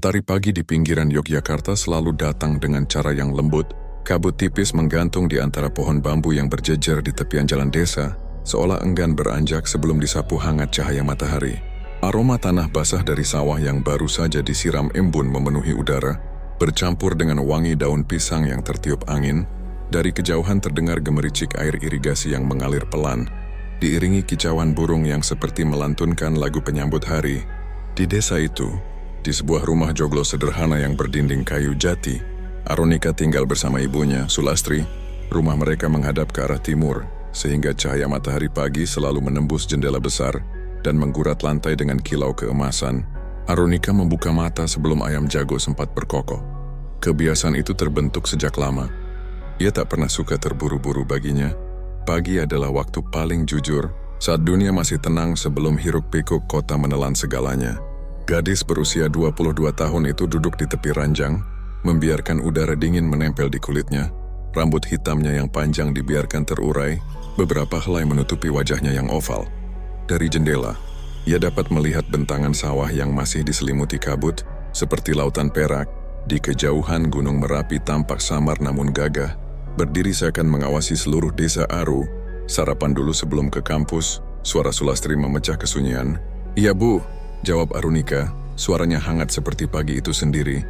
Mentari pagi di pinggiran Yogyakarta selalu datang dengan cara yang lembut. Kabut tipis menggantung di antara pohon bambu yang berjejer di tepian jalan desa, seolah enggan beranjak sebelum disapu hangat cahaya matahari. Aroma tanah basah dari sawah yang baru saja disiram embun memenuhi udara, bercampur dengan wangi daun pisang yang tertiup angin. Dari kejauhan terdengar gemericik air irigasi yang mengalir pelan, diiringi kicauan burung yang seperti melantunkan lagu penyambut hari. Di desa itu, di sebuah rumah joglo sederhana yang berdinding kayu jati, Arunika tinggal bersama ibunya, Sulastri. Rumah mereka menghadap ke arah timur, sehingga cahaya matahari pagi selalu menembus jendela besar dan menggurat lantai dengan kilau keemasan. Arunika membuka mata sebelum ayam jago sempat berkokok. Kebiasaan itu terbentuk sejak lama. Ia tak pernah suka terburu-buru baginya. Pagi adalah waktu paling jujur, saat dunia masih tenang sebelum hiruk-pikuk kota menelan segalanya. Gadis berusia 22 tahun itu duduk di tepi ranjang, membiarkan udara dingin menempel di kulitnya. Rambut hitamnya yang panjang dibiarkan terurai, beberapa helai menutupi wajahnya yang oval. Dari jendela, ia dapat melihat bentangan sawah yang masih diselimuti kabut, seperti lautan perak. Di kejauhan Gunung Merapi tampak samar namun gagah, berdiri seakan mengawasi seluruh desa Aru. Sarapan dulu sebelum ke kampus, suara Sulastri memecah kesunyian. "Iya Bu," jawab Arunika, suaranya hangat seperti pagi itu sendiri.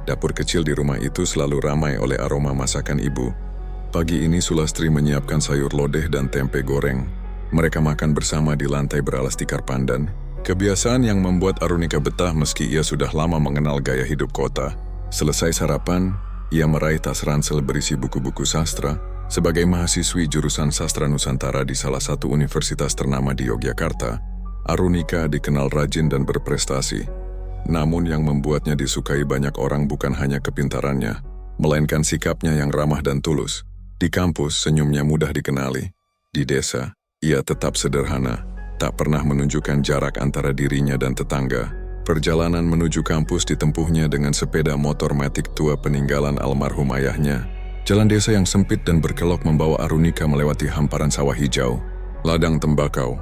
Dapur kecil di rumah itu selalu ramai oleh aroma masakan ibu. Pagi ini Sulastri menyiapkan sayur lodeh dan tempe goreng. Mereka makan bersama di lantai beralas tikar pandan. Kebiasaan yang membuat Arunika betah meski ia sudah lama mengenal gaya hidup kota. Selesai sarapan, ia meraih tas ransel berisi buku-buku sastra. Sebagai mahasiswi jurusan sastra Nusantara di salah satu universitas ternama di Yogyakarta, Arunika dikenal rajin dan berprestasi. Namun yang membuatnya disukai banyak orang bukan hanya kepintarannya, melainkan sikapnya yang ramah dan tulus. Di kampus, senyumnya mudah dikenali. Di desa, ia tetap sederhana, tak pernah menunjukkan jarak antara dirinya dan tetangga. Perjalanan menuju kampus ditempuhnya dengan sepeda motor matic tua peninggalan almarhum ayahnya. Jalan desa yang sempit dan berkelok membawa Arunika melewati hamparan sawah hijau, ladang tembakau,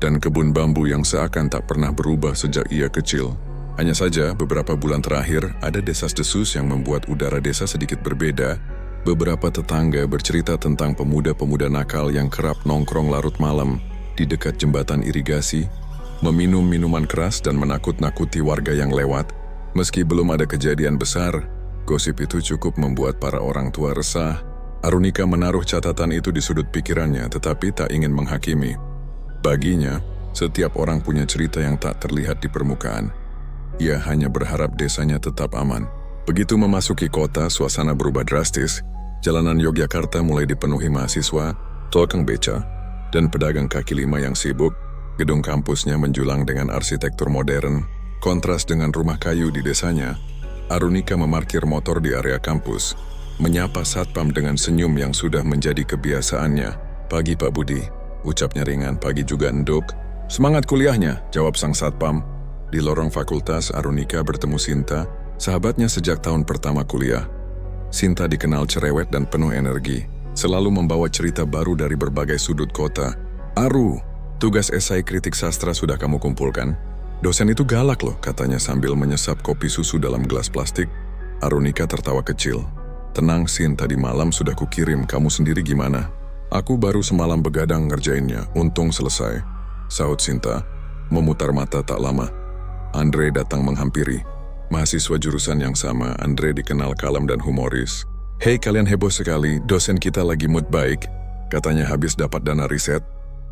dan kebun bambu yang seakan tak pernah berubah sejak ia kecil. Hanya saja, beberapa bulan terakhir, ada desas-desus yang membuat udara desa sedikit berbeda. Beberapa tetangga bercerita tentang pemuda-pemuda nakal yang kerap nongkrong larut malam di dekat jembatan irigasi, meminum minuman keras dan menakut-nakuti warga yang lewat. Meski belum ada kejadian besar, gosip itu cukup membuat para orang tua resah. Arunika menaruh catatan itu di sudut pikirannya, tetapi tak ingin menghakimi. Baginya, setiap orang punya cerita yang tak terlihat di permukaan. Ia hanya berharap desanya tetap aman. Begitu memasuki kota, suasana berubah drastis. Jalanan Yogyakarta mulai dipenuhi mahasiswa, tukang beca, dan pedagang kaki lima yang sibuk. Gedung kampusnya menjulang dengan arsitektur modern, kontras dengan rumah kayu di desanya. Arunika memarkir motor di area kampus, menyapa satpam dengan senyum yang sudah menjadi kebiasaannya. "Pagi Pak Budi," ucapnya ringan. "Pagi juga Enduk." "Semangat kuliahnya," jawab sang satpam. Di lorong fakultas, Arunika bertemu Sinta, sahabatnya sejak tahun pertama kuliah. Sinta dikenal cerewet dan penuh energi, selalu membawa cerita baru dari berbagai sudut kota. "Aru, tugas esai kritik sastra sudah kamu kumpulkan?" "Dosen itu galak loh," katanya sambil menyesap kopi susu dalam gelas plastik. Arunika tertawa kecil. "Tenang Sin, tadi malam sudah kukirim, kamu sendiri gimana?" "Aku baru semalam begadang ngerjainnya, untung selesai," sahut Sinta, memutar mata tak lama. Andre datang menghampiri. Mahasiswa jurusan yang sama, Andre dikenal kalem dan humoris. "Hei kalian heboh sekali, dosen kita lagi mood baik," katanya habis dapat dana riset.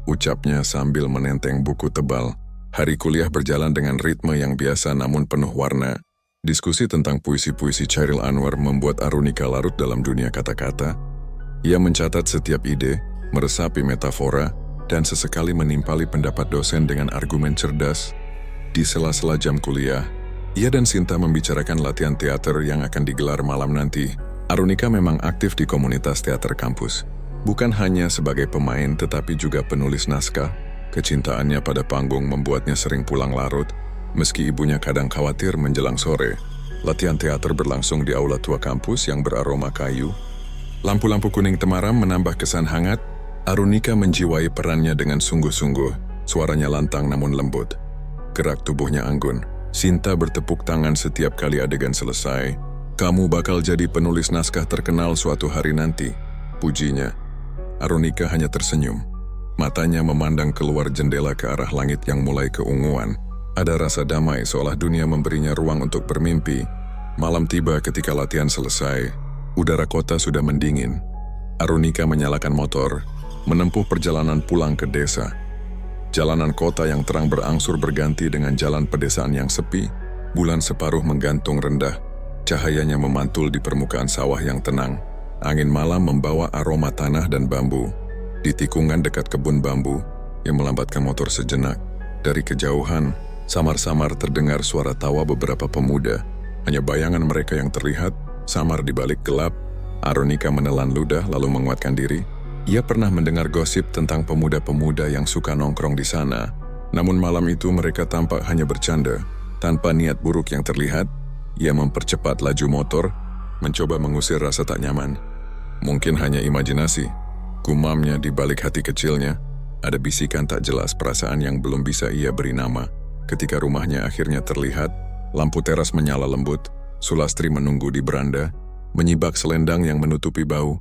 Ucapnya sambil menenteng buku tebal. Hari kuliah berjalan dengan ritme yang biasa namun penuh warna. Diskusi tentang puisi-puisi Chairil Anwar membuat Arunika larut dalam dunia kata-kata. Ia mencatat setiap ide, meresapi metafora, dan sesekali menimpali pendapat dosen dengan argumen cerdas. Di sela-sela jam kuliah, ia dan Sinta membicarakan latihan teater yang akan digelar malam nanti. Arunika memang aktif di komunitas teater kampus. Bukan hanya sebagai pemain tetapi juga penulis naskah. Kecintaannya pada panggung membuatnya sering pulang larut, meski ibunya kadang khawatir menjelang sore. Latihan teater berlangsung di aula tua kampus yang beraroma kayu. Lampu-lampu kuning temaram menambah kesan hangat. Arunika menjiwai perannya dengan sungguh-sungguh. Suaranya lantang namun lembut. Gerak tubuhnya anggun. Sinta bertepuk tangan setiap kali adegan selesai. Kamu bakal jadi penulis naskah terkenal suatu hari nanti, pujinya. Arunika hanya tersenyum. Matanya memandang keluar jendela ke arah langit yang mulai keunguan. Ada rasa damai seolah dunia memberinya ruang untuk bermimpi. Malam tiba ketika latihan selesai. Udara kota sudah mendingin. Arunika menyalakan motor, menempuh perjalanan pulang ke desa. Jalanan kota yang terang berangsur berganti dengan jalan pedesaan yang sepi. Bulan separuh menggantung rendah. Cahayanya memantul di permukaan sawah yang tenang. Angin malam membawa aroma tanah dan bambu. Di tikungan dekat kebun bambu yang melambatkan motor sejenak. Dari kejauhan, samar-samar terdengar suara tawa beberapa pemuda. Hanya bayangan mereka yang terlihat, samar di balik gelap. Arunika menelan ludah lalu menguatkan diri. Ia pernah mendengar gosip tentang pemuda-pemuda yang suka nongkrong di sana. Namun malam itu mereka tampak hanya bercanda. Tanpa niat buruk yang terlihat, ia mempercepat laju motor, mencoba mengusir rasa tak nyaman. Mungkin hanya imajinasi. Gumamnya di balik hati kecilnya, ada bisikan tak jelas perasaan yang belum bisa ia beri nama. Ketika rumahnya akhirnya terlihat, lampu teras menyala lembut, Sulastri menunggu di beranda, menyibak selendang yang menutupi bau.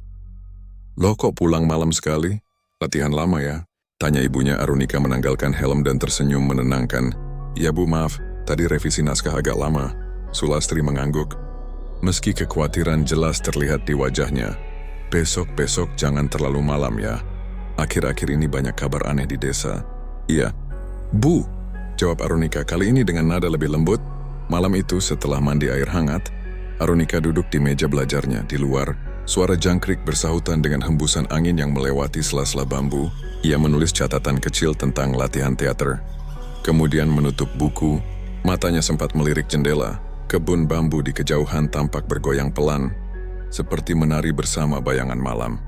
"Loh kok pulang malam sekali? Latihan lama ya?" tanya ibunya. Arunika menanggalkan helm dan tersenyum menenangkan. "Ya Bu, maaf, tadi revisi naskah agak lama." Sulastri mengangguk. Meski kekhawatiran jelas terlihat di wajahnya. "Besok jangan terlalu malam ya. Akhir-akhir ini banyak kabar aneh di desa." "Iya, Bu," jawab Arunika kali ini dengan nada lebih lembut. Malam itu setelah mandi air hangat, Arunika duduk di meja belajarnya. Di luar, suara jangkrik bersahutan dengan hembusan angin yang melewati sela-sela bambu. Ia menulis catatan kecil tentang latihan teater. Kemudian menutup buku, matanya sempat melirik jendela. Kebun bambu di kejauhan tampak bergoyang pelan, seperti menari bersama bayangan malam.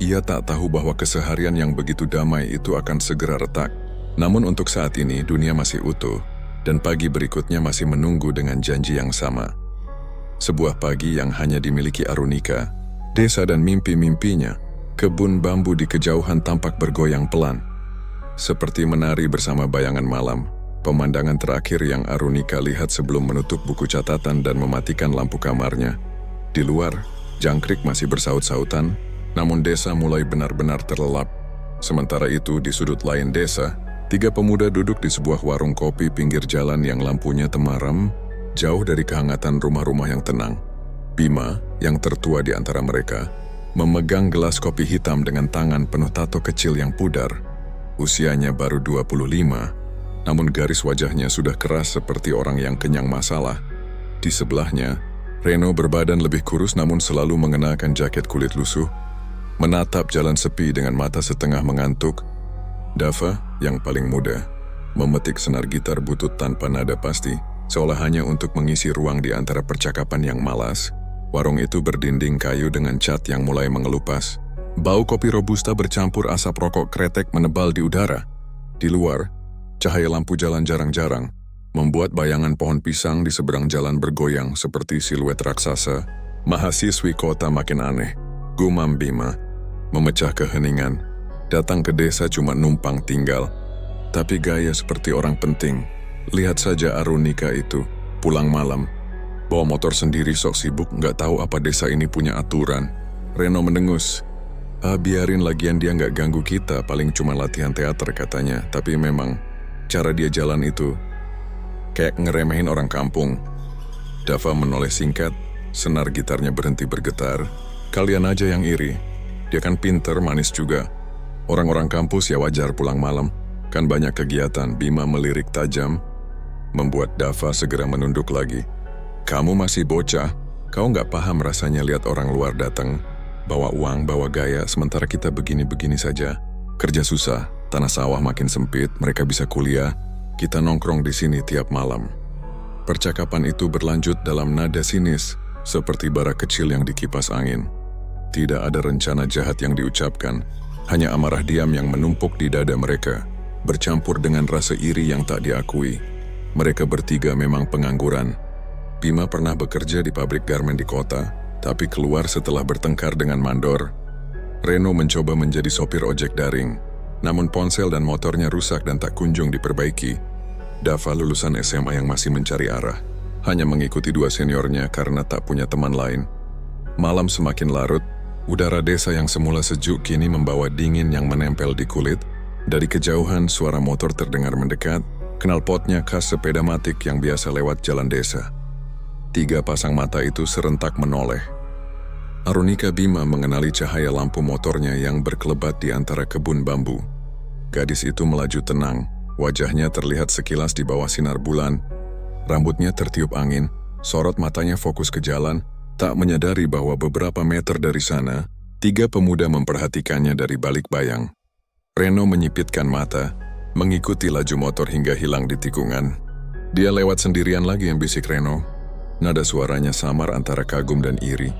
Ia tak tahu bahwa keseharian yang begitu damai itu akan segera retak. Namun untuk saat ini dunia masih utuh, dan pagi berikutnya masih menunggu dengan janji yang sama. Sebuah pagi yang hanya dimiliki Arunika, desa dan mimpi-mimpinya. Kebun bambu di kejauhan tampak bergoyang pelan, seperti menari bersama bayangan malam. Pemandangan terakhir yang Arunika lihat sebelum menutup buku catatan dan mematikan lampu kamarnya. Di luar, jangkrik masih bersaut-sautan, namun desa mulai benar-benar terlelap. Sementara itu, di sudut lain desa, 3 pemuda duduk di sebuah warung kopi pinggir jalan yang lampunya temaram, jauh dari kehangatan rumah-rumah yang tenang. Bima, yang tertua di antara mereka, memegang gelas kopi hitam dengan tangan penuh tato kecil yang pudar. Usianya baru 25, namun garis wajahnya sudah keras seperti orang yang kenyang masalah. Di sebelahnya, Reno berbadan lebih kurus namun selalu mengenakan jaket kulit lusuh, menatap jalan sepi dengan mata setengah mengantuk. Dava, yang paling muda, memetik senar gitar butut tanpa nada pasti, seolah hanya untuk mengisi ruang di antara percakapan yang malas. Warung itu berdinding kayu dengan cat yang mulai mengelupas. Bau kopi robusta bercampur asap rokok kretek menebal di udara. Di luar, cahaya lampu jalan jarang-jarang membuat bayangan pohon pisang di seberang jalan bergoyang seperti siluet raksasa. Mahasiswi kota makin aneh, gumam Bima, memecah keheningan. Datang ke desa cuma numpang tinggal, tapi gaya seperti orang penting. Lihat saja Arunika itu, pulang malam, bawa motor sendiri sok sibuk, nggak tahu apa desa ini punya aturan. Reno mendengus. Biarin lagian dia nggak ganggu kita, paling cuma latihan teater katanya. Tapi memang, cara dia jalan itu kayak ngeremehin orang kampung. Dava menoleh singkat, senar gitarnya berhenti bergetar. Kalian aja yang iri, dia kan pinter, manis juga. Orang-orang kampus ya wajar pulang malam, kan banyak kegiatan. Bima melirik tajam, membuat Dava segera menunduk lagi. Kamu masih bocah, kau nggak paham rasanya lihat orang luar datang, bawa uang, bawa gaya, sementara kita begini-begini saja. Kerja susah, tanah sawah makin sempit, mereka bisa kuliah, kita nongkrong di sini tiap malam. Percakapan itu berlanjut dalam nada sinis, seperti bara kecil yang dikipas angin. Tidak ada rencana jahat yang diucapkan, hanya amarah diam yang menumpuk di dada mereka, bercampur dengan rasa iri yang tak diakui. Mereka bertiga memang pengangguran. Bima pernah bekerja di pabrik garmen di kota, tapi keluar setelah bertengkar dengan mandor. Reno mencoba menjadi sopir ojek daring, namun ponsel dan motornya rusak dan tak kunjung diperbaiki. Dava lulusan SMA yang masih mencari arah, hanya mengikuti dua seniornya karena tak punya teman lain. Malam semakin larut, udara desa yang semula sejuk kini membawa dingin yang menempel di kulit. Dari kejauhan suara motor terdengar mendekat, knalpotnya khas sepeda matic yang biasa lewat jalan desa. 3 pasang mata itu serentak menoleh. Arunika Bima mengenali cahaya lampu motornya yang berkelebat di antara kebun bambu. Gadis itu melaju tenang, wajahnya terlihat sekilas di bawah sinar bulan. Rambutnya tertiup angin, sorot matanya fokus ke jalan, tak menyadari bahwa beberapa meter dari sana, 3 pemuda memperhatikannya dari balik bayang. Reno menyipitkan mata, mengikuti laju motor hingga hilang di tikungan. Dia lewat sendirian lagi, yang bisik Reno. Nada suaranya samar antara kagum dan iri.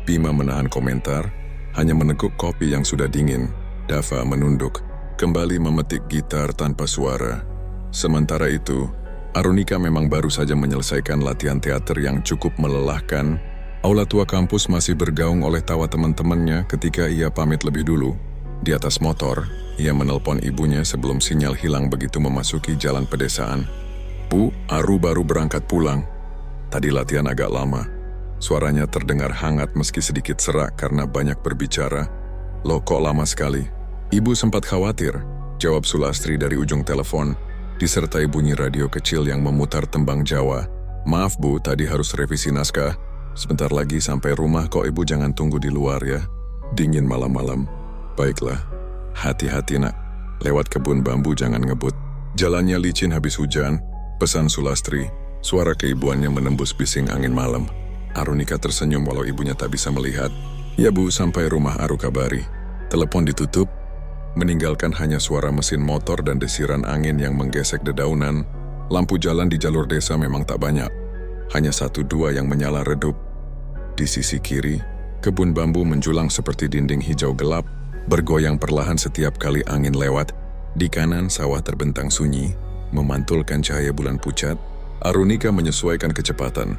Bima menahan komentar, hanya meneguk kopi yang sudah dingin. Dava menunduk, kembali memetik gitar tanpa suara. Sementara itu, Arunika memang baru saja menyelesaikan latihan teater yang cukup melelahkan. Aula tua kampus masih bergaung oleh tawa teman-temannya ketika ia pamit lebih dulu. Di atas motor, ia menelpon ibunya sebelum sinyal hilang begitu memasuki jalan pedesaan. "Bu, Aru baru berangkat pulang. Tadi latihan agak lama." Suaranya terdengar hangat meski sedikit serak karena banyak berbicara. "Loh, kok lama sekali?" Ibu sempat khawatir, jawab Sulastri dari ujung telepon, disertai bunyi radio kecil yang memutar tembang Jawa. "Maaf Bu, tadi harus revisi naskah. Sebentar lagi sampai rumah kok, Ibu jangan tunggu di luar ya. Dingin malam-malam." "Baiklah, hati-hati nak. Lewat kebun bambu jangan ngebut. Jalannya licin habis hujan," pesan Sulastri. Suara keibuannya menembus bising angin malam. Arunika tersenyum walau ibunya tak bisa melihat. "Ya Bu, sampai rumah Aru kabari." Telepon ditutup, meninggalkan hanya suara mesin motor dan desiran angin yang menggesek dedaunan. Lampu jalan di jalur desa memang tak banyak, hanya 1-2 yang menyala redup. Di sisi kiri, kebun bambu menjulang seperti dinding hijau gelap, bergoyang perlahan setiap kali angin lewat. Di kanan sawah terbentang sunyi, memantulkan cahaya bulan pucat. Arunika menyesuaikan kecepatan.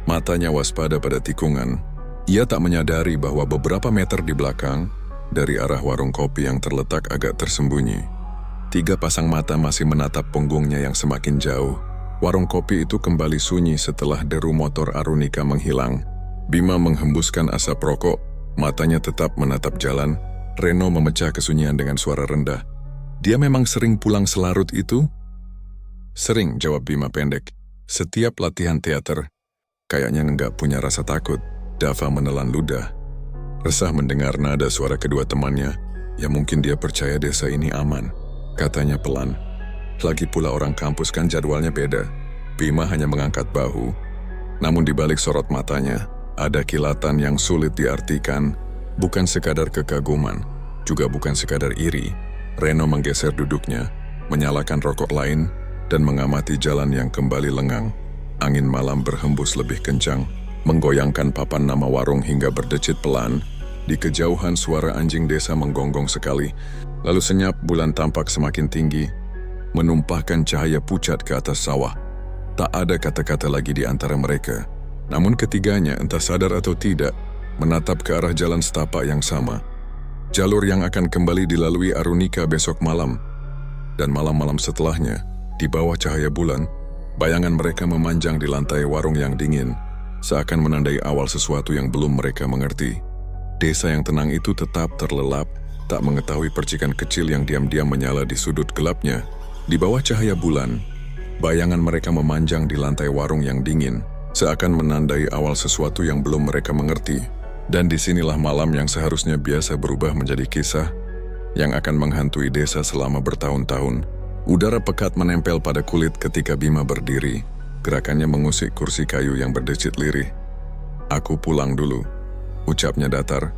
Matanya waspada pada tikungan. Ia tak menyadari bahwa beberapa meter di belakang, dari arah warung kopi yang terletak agak tersembunyi, 3 pasang mata masih menatap punggungnya yang semakin jauh. Warung kopi itu kembali sunyi setelah deru motor Arunika menghilang. Bima menghembuskan asap rokok, matanya tetap menatap jalan. Reno memecah kesunyian dengan suara rendah. "Dia memang sering pulang selarut itu?" "Sering," jawab Bima pendek. "Setiap latihan teater. Kayaknya enggak punya rasa takut." Dava menelan ludah. Resah mendengar nada suara kedua temannya. "Ya mungkin dia percaya desa ini aman," katanya pelan. "Lagi pula orang kampus kan jadwalnya beda." Bima hanya mengangkat bahu. Namun di balik sorot matanya, ada kilatan yang sulit diartikan. Bukan sekadar kekaguman, juga bukan sekadar iri. Reno menggeser duduknya, menyalakan rokok lain, dan mengamati jalan yang kembali lengang. Angin malam berhembus lebih kencang, menggoyangkan papan nama warung hingga berdecit pelan. Di kejauhan suara anjing desa menggonggong sekali, lalu senyap bulan tampak semakin tinggi, menumpahkan cahaya pucat ke atas sawah. Tak ada kata-kata lagi di antara mereka, namun ketiganya entah sadar atau tidak, menatap ke arah jalan setapak yang sama. Jalur yang akan kembali dilalui Arunika besok malam, dan malam-malam setelahnya. Di bawah cahaya bulan, bayangan mereka memanjang di lantai warung yang dingin, seakan menandai awal sesuatu yang belum mereka mengerti. Desa yang tenang itu tetap terlelap, tak mengetahui percikan kecil yang diam-diam menyala di sudut gelapnya. Di bawah cahaya bulan, bayangan mereka memanjang di lantai warung yang dingin, seakan menandai awal sesuatu yang belum mereka mengerti. Dan disinilah malam yang seharusnya biasa berubah menjadi kisah, yang akan menghantui desa selama bertahun-tahun. Udara pekat menempel pada kulit ketika Bima berdiri. Gerakannya mengusik kursi kayu yang berdecit lirih. "Aku pulang dulu," ucapnya datar.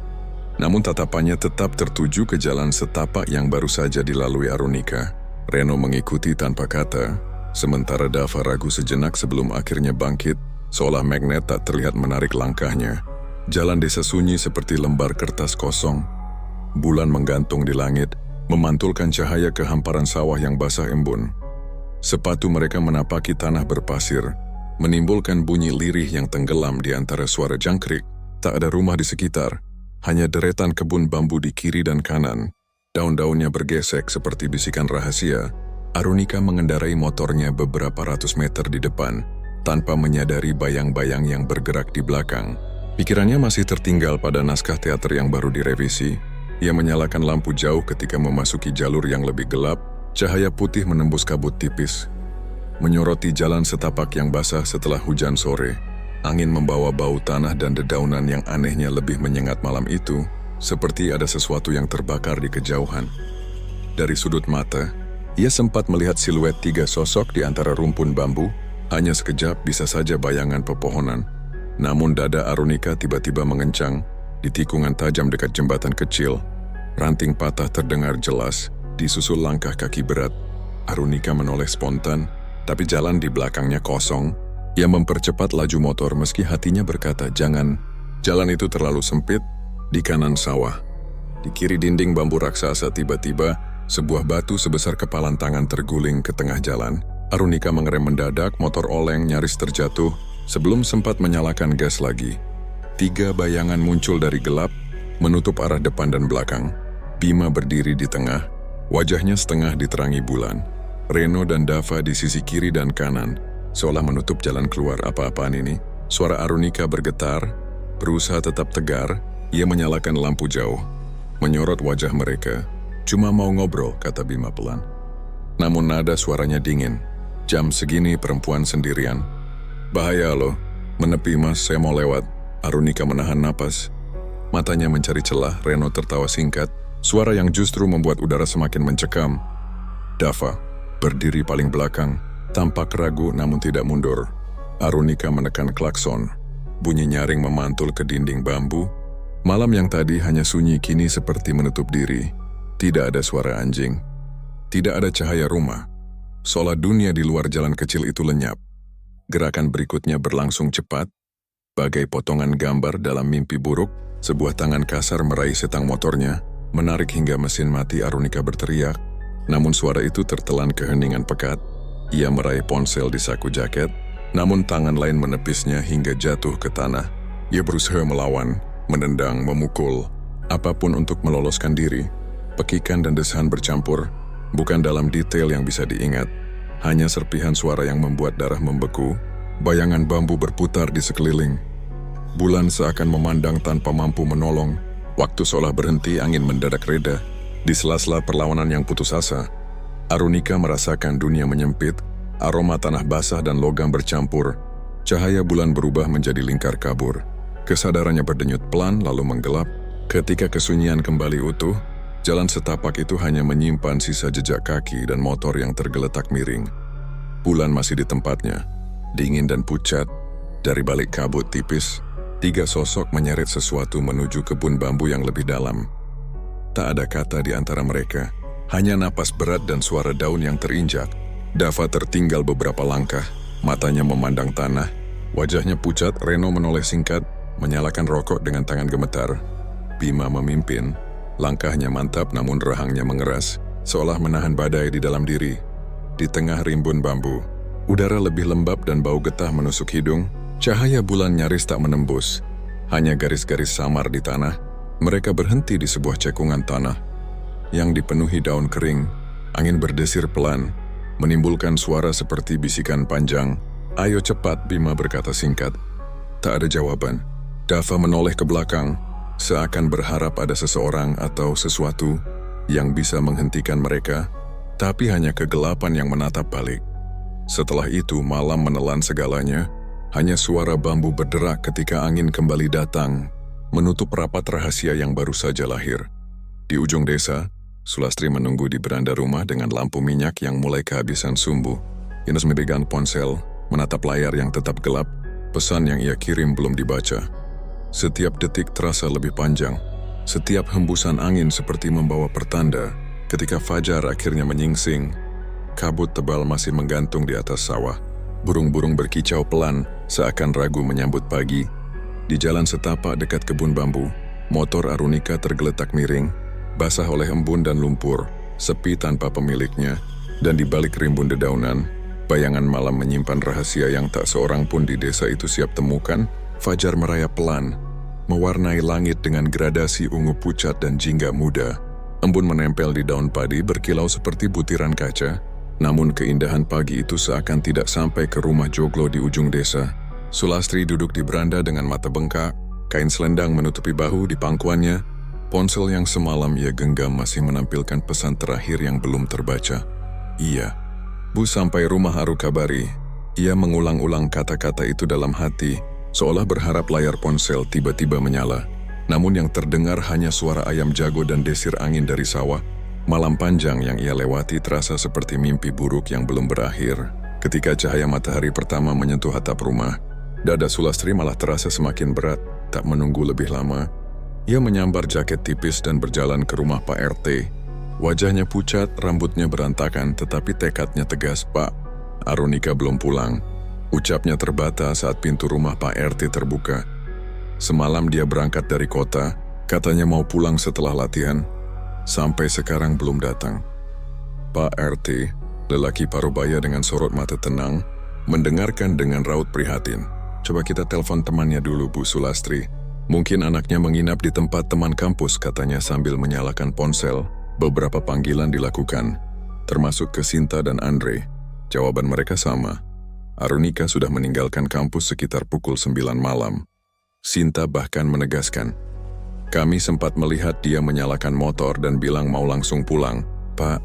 Namun tatapannya tetap tertuju ke jalan setapak yang baru saja dilalui Arunika. Reno mengikuti tanpa kata, sementara Dava ragu sejenak sebelum akhirnya bangkit, seolah magnet tak terlihat menarik langkahnya. Jalan desa sunyi seperti lembar kertas kosong. Bulan menggantung di langit, memantulkan cahaya ke hamparan sawah yang basah embun. Sepatu mereka menapaki tanah berpasir, menimbulkan bunyi lirih yang tenggelam di antara suara jangkrik. Tak ada rumah di sekitar, hanya deretan kebun bambu di kiri dan kanan. Daun-daunnya bergesek seperti bisikan rahasia. Arunika mengendarai motornya beberapa ratus meter di depan, tanpa menyadari bayang-bayang yang bergerak di belakang. Pikirannya masih tertinggal pada naskah teater yang baru direvisi. Ia menyalakan lampu jauh ketika memasuki jalur yang lebih gelap, cahaya putih menembus kabut tipis. Menyoroti jalan setapak yang basah setelah hujan sore, angin membawa bau tanah dan dedaunan yang anehnya lebih menyengat malam itu, seperti ada sesuatu yang terbakar di kejauhan. Dari sudut mata, ia sempat melihat siluet 3 sosok di antara rumpun bambu, hanya sekejap bisa saja bayangan pepohonan. Namun dada Arunika tiba-tiba mengencang, di tikungan tajam dekat jembatan kecil. Ranting patah terdengar jelas, disusul langkah kaki berat. Arunika menoleh spontan, tapi jalan di belakangnya kosong. Ia mempercepat laju motor meski hatinya berkata, jangan. Jalan itu terlalu sempit, di kanan sawah. Di kiri dinding bambu raksasa tiba-tiba, sebuah batu sebesar kepalan tangan terguling ke tengah jalan. Arunika mengerem mendadak, motor oleng nyaris terjatuh, sebelum sempat menyalakan gas lagi. 3 bayangan muncul dari gelap, menutup arah depan dan belakang. Bima berdiri di tengah, wajahnya setengah diterangi bulan. Reno dan Dava di sisi kiri dan kanan, seolah menutup jalan keluar. Apa-apaan ini? Suara Arunika bergetar, berusaha tetap tegar. Ia menyalakan lampu jauh, menyorot wajah mereka. Cuma mau ngobrol, kata Bima pelan. Namun nada suaranya dingin. Jam segini perempuan sendirian. Bahaya loh, menepi mas, saya mau lewat. Arunika menahan napas. Matanya mencari celah. Reno tertawa singkat, suara yang justru membuat udara semakin mencekam. Dava, berdiri paling belakang, tampak ragu namun tidak mundur. Arunika menekan klakson. Bunyi nyaring memantul ke dinding bambu. Malam yang tadi hanya sunyi kini seperti menutup diri. Tidak ada suara anjing. Tidak ada cahaya rumah. Seolah dunia di luar jalan kecil itu lenyap. Gerakan berikutnya berlangsung cepat, bagai potongan gambar dalam mimpi buruk. Sebuah tangan kasar meraih setang motornya, menarik hingga mesin mati. Arunika berteriak, namun suara itu tertelan keheningan pekat. Ia meraih ponsel di saku jaket, namun tangan lain menepisnya hingga jatuh ke tanah. Ia berusaha melawan, menendang, memukul, apapun untuk meloloskan diri. Pekikan dan desahan bercampur, bukan dalam detail yang bisa diingat. Hanya serpihan suara yang membuat darah membeku. Bayangan bambu berputar di sekeliling. Bulan seakan memandang tanpa mampu menolong. Waktu seolah berhenti, angin mendadak reda. Di sela-sela perlawanan yang putus asa, Arunika merasakan dunia menyempit. Aroma tanah basah dan logam bercampur. Cahaya bulan berubah menjadi lingkar kabur. Kesadarannya berdenyut pelan lalu menggelap. Ketika kesunyian kembali utuh, jalan setapak itu hanya menyimpan sisa jejak kaki dan motor yang tergeletak miring. Bulan masih di tempatnya, dingin dan pucat. Dari balik kabut tipis, 3 sosok menyeret sesuatu menuju kebun bambu yang lebih dalam. Tak ada kata di antara mereka, hanya napas berat dan suara daun yang terinjak. Dava tertinggal beberapa langkah, matanya memandang tanah. Wajahnya pucat. Reno menoleh singkat, menyalakan rokok dengan tangan gemetar. Bima memimpin. Langkahnya mantap namun rahangnya mengeras, seolah menahan badai di dalam diri. Di tengah rimbun bambu, udara lebih lembab dan bau getah menusuk hidung. Cahaya bulan nyaris tak menembus, hanya garis-garis samar di tanah. Mereka berhenti di sebuah cekungan tanah yang dipenuhi daun kering. Angin berdesir pelan, menimbulkan suara seperti bisikan panjang. Ayo cepat, Bima berkata singkat. Tak ada jawaban. Dava menoleh ke belakang, seakan berharap ada seseorang atau sesuatu yang bisa menghentikan mereka, tapi hanya kegelapan yang menatap balik. Setelah itu malam menelan segalanya, hanya suara bambu berderak ketika angin kembali datang, menutup rapat rahasia yang baru saja lahir. Di ujung desa, Sulastri menunggu di beranda rumah dengan lampu minyak yang mulai kehabisan sumbu. Ines memegang ponsel, menatap layar yang tetap gelap. Pesan yang ia kirim belum dibaca. Setiap detik terasa lebih panjang. Setiap hembusan angin seperti membawa pertanda. Ketika fajar akhirnya menyingsing, kabut tebal masih menggantung di atas sawah. Burung-burung berkicau pelan, seakan ragu menyambut pagi. Di jalan setapak dekat kebun bambu, motor Arunika tergeletak miring, basah oleh embun dan lumpur, sepi tanpa pemiliknya. Dan di balik rimbun dedaunan, bayangan malam menyimpan rahasia yang tak seorang pun di desa itu siap temukan. Fajar merayap pelan, mewarnai langit dengan gradasi ungu pucat dan jingga muda. Embun menempel di daun padi berkilau seperti butiran kaca. Namun keindahan pagi itu seakan tidak sampai ke rumah joglo di ujung desa. Sulastri duduk di beranda dengan mata bengkak, kain selendang menutupi bahu di pangkuannya. Ponsel yang semalam ia genggam masih menampilkan pesan terakhir yang belum terbaca. Iya. Bu sampai rumah Aru kabari. Ia mengulang-ulang kata-kata itu dalam hati, seolah berharap layar ponsel tiba-tiba menyala. Namun yang terdengar hanya suara ayam jago dan desir angin dari sawah. Malam panjang yang ia lewati terasa seperti mimpi buruk yang belum berakhir. Ketika cahaya matahari pertama menyentuh atap rumah, dada Sulastri malah terasa semakin berat. Tak menunggu lebih lama, ia menyambar jaket tipis dan berjalan ke rumah Pak RT. Wajahnya pucat, rambutnya berantakan, tetapi tekadnya tegas. Pak, Arunika belum pulang. Ucapnya terbata saat pintu rumah Pak RT terbuka. Semalam dia berangkat dari kota, katanya mau pulang setelah latihan. Sampai sekarang belum datang. Pak RT, lelaki parubaya dengan sorot mata tenang, mendengarkan dengan raut prihatin. Coba kita telepon temannya dulu, Bu Sulastri. Mungkin anaknya menginap di tempat teman kampus, katanya sambil menyalakan ponsel. Beberapa panggilan dilakukan, termasuk ke Sinta dan Andre. Jawaban mereka sama. Arunika sudah meninggalkan kampus sekitar pukul 9 malam. Sinta bahkan menegaskan, kami sempat melihat dia menyalakan motor dan bilang mau langsung pulang. Pak,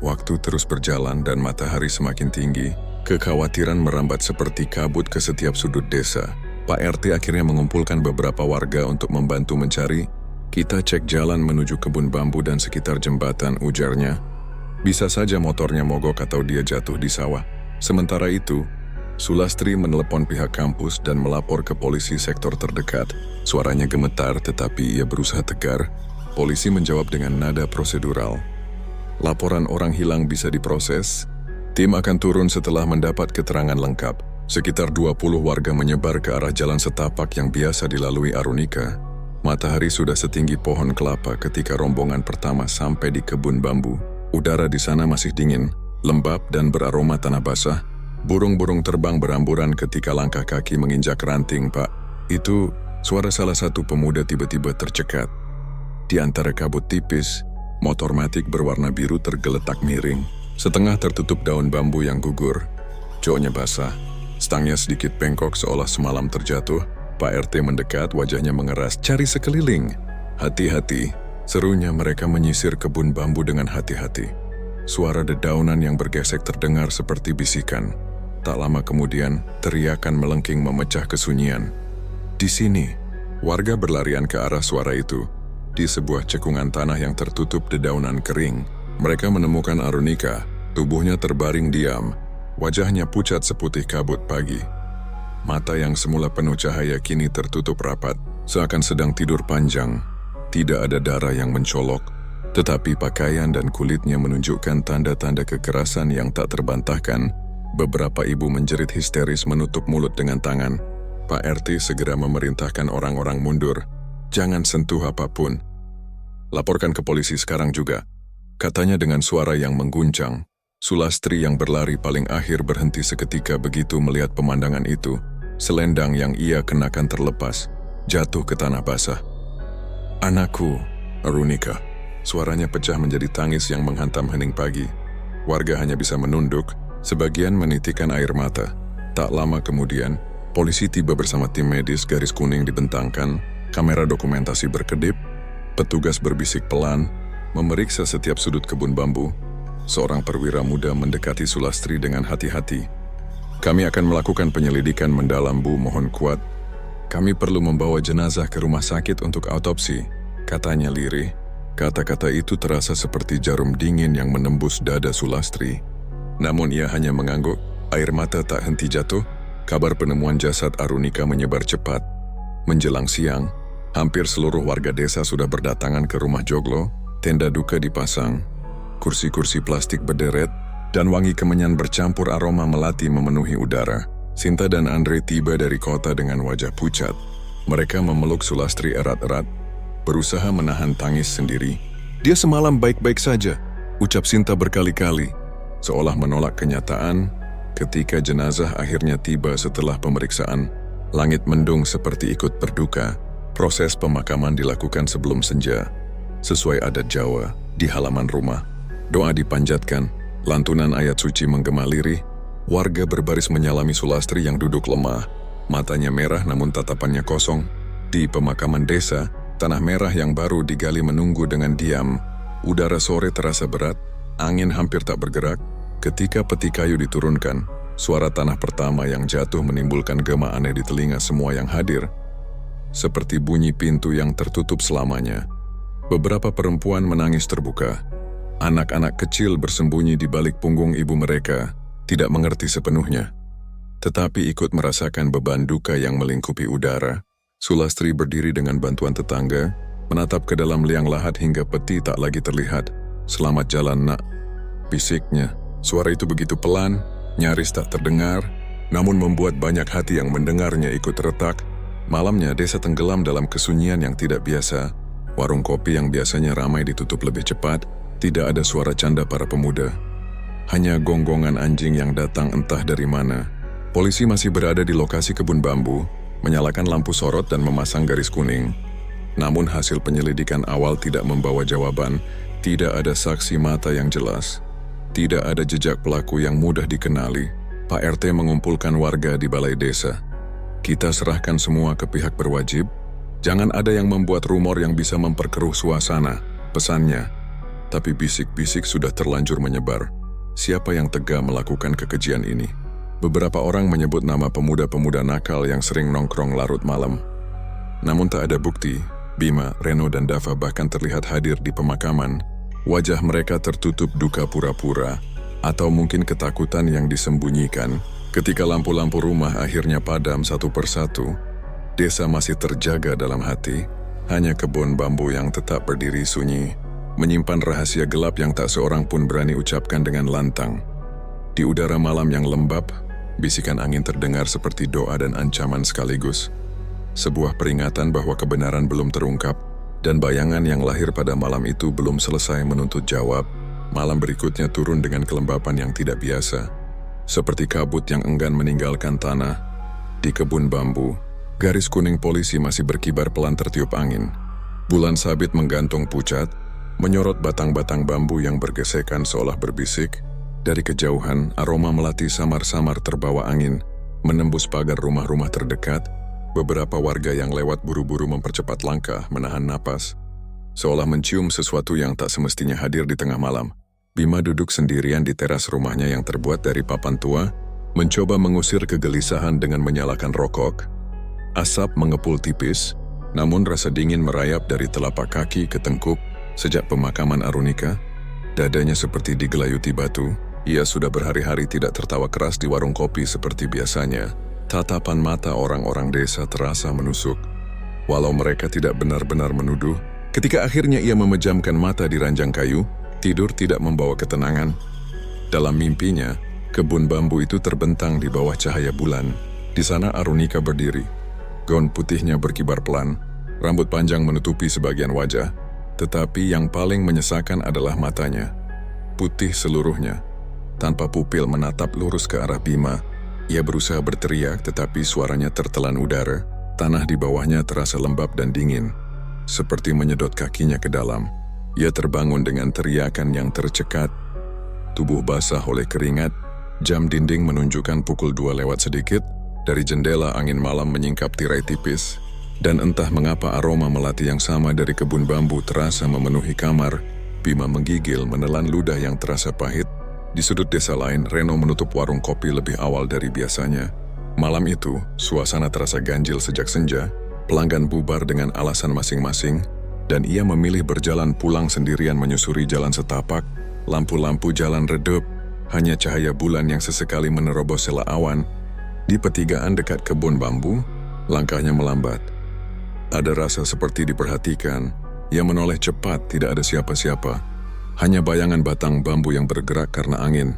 waktu terus berjalan dan matahari semakin tinggi. Kekhawatiran merambat seperti kabut ke setiap sudut desa. Pak RT akhirnya mengumpulkan beberapa warga untuk membantu mencari. Kita cek jalan menuju kebun bambu dan sekitar jembatan, ujarnya. Bisa saja motornya mogok atau dia jatuh di sawah. Sementara itu, Sulastri menelepon pihak kampus dan melapor ke polisi sektor terdekat. Suaranya gemetar tetapi ia berusaha tegar. Polisi menjawab dengan nada prosedural. Laporan orang hilang bisa diproses. Tim akan turun setelah mendapat keterangan lengkap. Sekitar 20 warga menyebar ke arah jalan setapak yang biasa dilalui Arunika. Matahari sudah setinggi pohon kelapa ketika rombongan pertama sampai di kebun bambu. Udara di sana masih dingin, lembab dan beraroma tanah basah. Burung-burung terbang beramburan ketika langkah kaki menginjak ranting. Pak, itu suara salah satu pemuda tiba-tiba tercekat. Di antara kabut tipis, motor matic berwarna biru tergeletak miring. Setengah tertutup daun bambu yang gugur. Joknya basah, stangnya sedikit bengkok seolah semalam terjatuh. Pak RT mendekat, wajahnya mengeras. Cari sekeliling. Hati-hati, serunya. Mereka menyisir kebun bambu dengan hati-hati. Suara dedaunan yang bergesek terdengar seperti bisikan. Tak lama kemudian, teriakan melengking memecah kesunyian. Di sini, warga berlarian ke arah suara itu. Di sebuah cekungan tanah yang tertutup dedaunan kering, mereka menemukan Arunika. Tubuhnya terbaring diam, wajahnya pucat seputih kabut pagi. Mata yang semula penuh cahaya kini tertutup rapat, seakan sedang tidur panjang. Tidak ada darah yang mencolok, tetapi pakaian dan kulitnya menunjukkan tanda-tanda kekerasan yang tak terbantahkan. Beberapa ibu menjerit histeris menutup mulut dengan tangan. Pak RT segera memerintahkan orang-orang mundur. Jangan sentuh apapun. Laporkan ke polisi sekarang juga, katanya dengan suara yang mengguncang. Sulastri yang berlari paling akhir berhenti seketika begitu melihat pemandangan itu. Selendang yang ia kenakan terlepas, jatuh ke tanah basah. Anakku, Arunika. Suaranya pecah menjadi tangis yang menghantam hening pagi. Warga hanya bisa menunduk, sebagian menitikan air mata. Tak lama kemudian, polisi tiba bersama tim medis. Garis kuning dibentangkan, kamera dokumentasi berkedip, petugas berbisik pelan, memeriksa setiap sudut kebun bambu. Seorang perwira muda mendekati Sulastri dengan hati-hati. Kami akan melakukan penyelidikan mendalam, Bu, mohon kuat. Kami perlu membawa jenazah ke rumah sakit untuk autopsi, katanya lirih. Kata-kata itu terasa seperti jarum dingin yang menembus dada Sulastri. Namun ia hanya mengangguk, air mata tak henti jatuh. Kabar penemuan jasad Arunika menyebar cepat. Menjelang siang, hampir seluruh warga desa sudah berdatangan ke rumah joglo. Tenda duka dipasang, kursi-kursi plastik berderet, dan wangi kemenyan bercampur aroma melati memenuhi udara. Sinta dan Andre tiba dari kota dengan wajah pucat. Mereka memeluk Sulastri erat-erat, berusaha menahan tangis sendiri. Dia semalam baik-baik saja, ucap Sinta berkali-kali, seolah menolak kenyataan. Ketika jenazah akhirnya tiba setelah pemeriksaan, langit mendung seperti ikut berduka. Proses pemakaman dilakukan sebelum senja, sesuai adat Jawa, di halaman rumah. Doa dipanjatkan, Lantunan ayat suci menggema lirih, warga berbaris menyalami Sulastri yang duduk lemah, matanya merah namun tatapannya kosong. Di pemakaman desa, tanah merah yang baru digali menunggu dengan diam. Udara sore terasa berat, angin hampir tak bergerak. Ketika peti kayu diturunkan, suara tanah pertama yang jatuh menimbulkan gema aneh di telinga semua yang hadir. Seperti bunyi pintu yang tertutup selamanya. Beberapa perempuan menangis terbuka. Anak-anak kecil bersembunyi di balik punggung ibu mereka, tidak mengerti sepenuhnya. Tetapi ikut merasakan beban duka yang melingkupi udara. Sulastri berdiri dengan bantuan tetangga, menatap ke dalam liang lahat hingga peti tak lagi terlihat. "Selamat jalan, nak," bisiknya. Suara itu begitu pelan, nyaris tak terdengar, namun membuat banyak hati yang mendengarnya ikut retak. Malamnya desa tenggelam dalam kesunyian yang tidak biasa. Warung kopi yang biasanya ramai ditutup lebih cepat, tidak ada suara canda para pemuda. Hanya gonggongan anjing yang datang entah dari mana. Polisi masih berada di lokasi kebun bambu, menyalakan lampu sorot dan memasang garis kuning. Namun hasil penyelidikan awal tidak membawa jawaban, tidak ada saksi mata yang jelas. Tidak ada jejak pelaku yang mudah dikenali. Pak RT mengumpulkan warga di balai desa. "Kita serahkan semua ke pihak berwajib. Jangan ada yang membuat rumor yang bisa memperkeruh suasana," pesannya. Tapi bisik-bisik sudah terlanjur menyebar. Siapa yang tega melakukan kekejian ini? Beberapa orang menyebut nama pemuda-pemuda nakal yang sering nongkrong larut malam. Namun tak ada bukti. Bima, Reno, dan Dava bahkan terlihat hadir di pemakaman. Wajah mereka tertutup duka pura-pura, atau mungkin ketakutan yang disembunyikan. Ketika lampu-lampu rumah akhirnya padam satu persatu, desa masih terjaga dalam hati. Hanya kebun bambu yang tetap berdiri sunyi, menyimpan rahasia gelap yang tak seorang pun berani ucapkan dengan lantang. Di udara malam yang lembab, bisikan angin terdengar seperti doa dan ancaman sekaligus. Sebuah peringatan bahwa kebenaran belum terungkap, dan bayangan yang lahir pada malam itu belum selesai menuntut jawab. Malam berikutnya turun dengan kelembapan yang tidak biasa. Seperti kabut yang enggan meninggalkan tanah. Di kebun bambu, garis kuning polisi masih berkibar pelan tertiup angin. Bulan sabit menggantung pucat, menyorot batang-batang bambu yang bergesekan seolah berbisik. Dari kejauhan, aroma melati samar-samar terbawa angin, menembus pagar rumah-rumah terdekat. Beberapa warga yang lewat buru-buru mempercepat langkah, menahan napas, seolah mencium sesuatu yang tak semestinya hadir di tengah malam. Bima duduk sendirian di teras rumahnya yang terbuat dari papan tua, mencoba mengusir kegelisahan dengan menyalakan rokok. Asap mengepul tipis, namun rasa dingin merayap dari telapak kaki ke tengkuk. Sejak pemakaman Arunika, dadanya seperti digelayuti batu. Ia sudah berhari-hari tidak tertawa keras di warung kopi seperti biasanya. Tatapan mata orang-orang desa terasa menusuk. Walau mereka tidak benar-benar menuduh, ketika akhirnya ia memejamkan mata di ranjang kayu, tidur tidak membawa ketenangan. Dalam mimpinya, kebun bambu itu terbentang di bawah cahaya bulan. Di sana Arunika berdiri. Gaun putihnya berkibar pelan, rambut panjang menutupi sebagian wajah, tetapi yang paling menyesakan adalah matanya. Putih seluruhnya, tanpa pupil menatap lurus ke arah Bima. Ia berusaha berteriak tetapi suaranya tertelan udara. Tanah di bawahnya terasa lembab dan dingin, seperti menyedot kakinya ke dalam. Ia terbangun dengan teriakan yang tercekat. Tubuh basah oleh keringat, jam dinding menunjukkan pukul 2 lewat sedikit. Dari jendela angin malam menyingkap tirai tipis, dan entah mengapa aroma melati yang sama dari kebun bambu terasa memenuhi kamar. Bima menggigil menelan ludah yang terasa pahit. Di sudut desa lain, Reno menutup warung kopi lebih awal dari biasanya. Malam itu, suasana terasa ganjil sejak senja. Pelanggan bubar dengan alasan masing-masing, dan ia memilih berjalan pulang sendirian menyusuri jalan setapak. Lampu-lampu jalan redup, hanya cahaya bulan yang sesekali menerobos sela awan. Di pertigaan dekat kebun bambu, langkahnya melambat. Ada rasa seperti diperhatikan. Ia menoleh cepat, tidak ada siapa-siapa. Hanya bayangan batang bambu yang bergerak karena angin.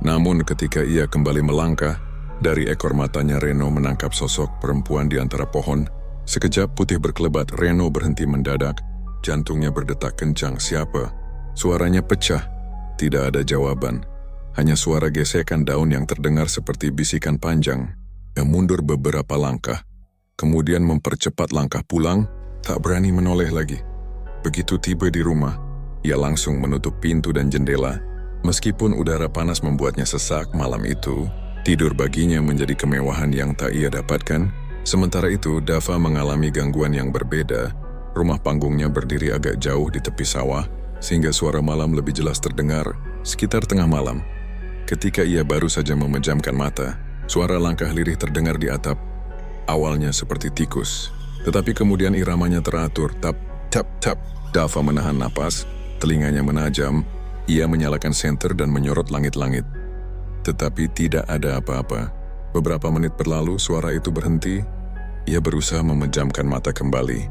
Namun ketika ia kembali melangkah, dari ekor matanya Reno menangkap sosok perempuan di antara pohon. Sekejap putih berkelebat, Reno berhenti mendadak. Jantungnya berdetak kencang. Siapa? Suaranya pecah. Tidak ada jawaban. Hanya suara gesekan daun yang terdengar seperti bisikan panjang. Ia mundur beberapa langkah, kemudian mempercepat langkah pulang, tak berani menoleh lagi. Begitu tiba di rumah, ia langsung menutup pintu dan jendela. Meskipun udara panas membuatnya sesak malam itu, tidur baginya menjadi kemewahan yang tak ia dapatkan. Sementara itu, Dava mengalami gangguan yang berbeda. Rumah panggungnya berdiri agak jauh di tepi sawah, sehingga suara malam lebih jelas terdengar sekitar tengah malam. Ketika ia baru saja memejamkan mata, suara langkah lirih terdengar di atap. Awalnya seperti tikus, tetapi kemudian iramanya teratur, tap, tap, tap. Dava menahan napas, telinganya menajam. Ia menyalakan senter dan menyorot langit-langit. Tetapi tidak ada apa-apa. Beberapa menit berlalu, suara itu berhenti. Ia berusaha memejamkan mata kembali.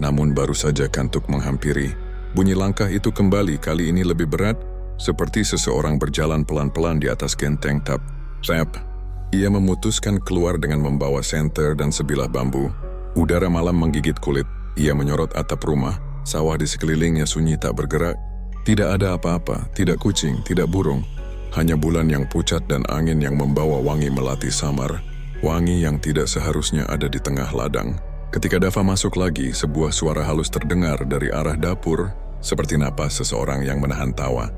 Namun baru saja kantuk menghampiri. Bunyi langkah itu kembali, kali ini lebih berat, seperti seseorang berjalan pelan-pelan di atas genteng. Tap, tap. Ia memutuskan keluar dengan membawa senter dan sebilah bambu. Udara malam menggigit kulit. Ia menyorot atap rumah. Sawah di sekelilingnya sunyi tak bergerak. Tidak ada apa-apa, tidak kucing, tidak burung. Hanya bulan yang pucat dan angin yang membawa wangi melati samar. Wangi yang tidak seharusnya ada di tengah ladang. Ketika Dava masuk lagi, sebuah suara halus terdengar dari arah dapur, seperti napas seseorang yang menahan tawa.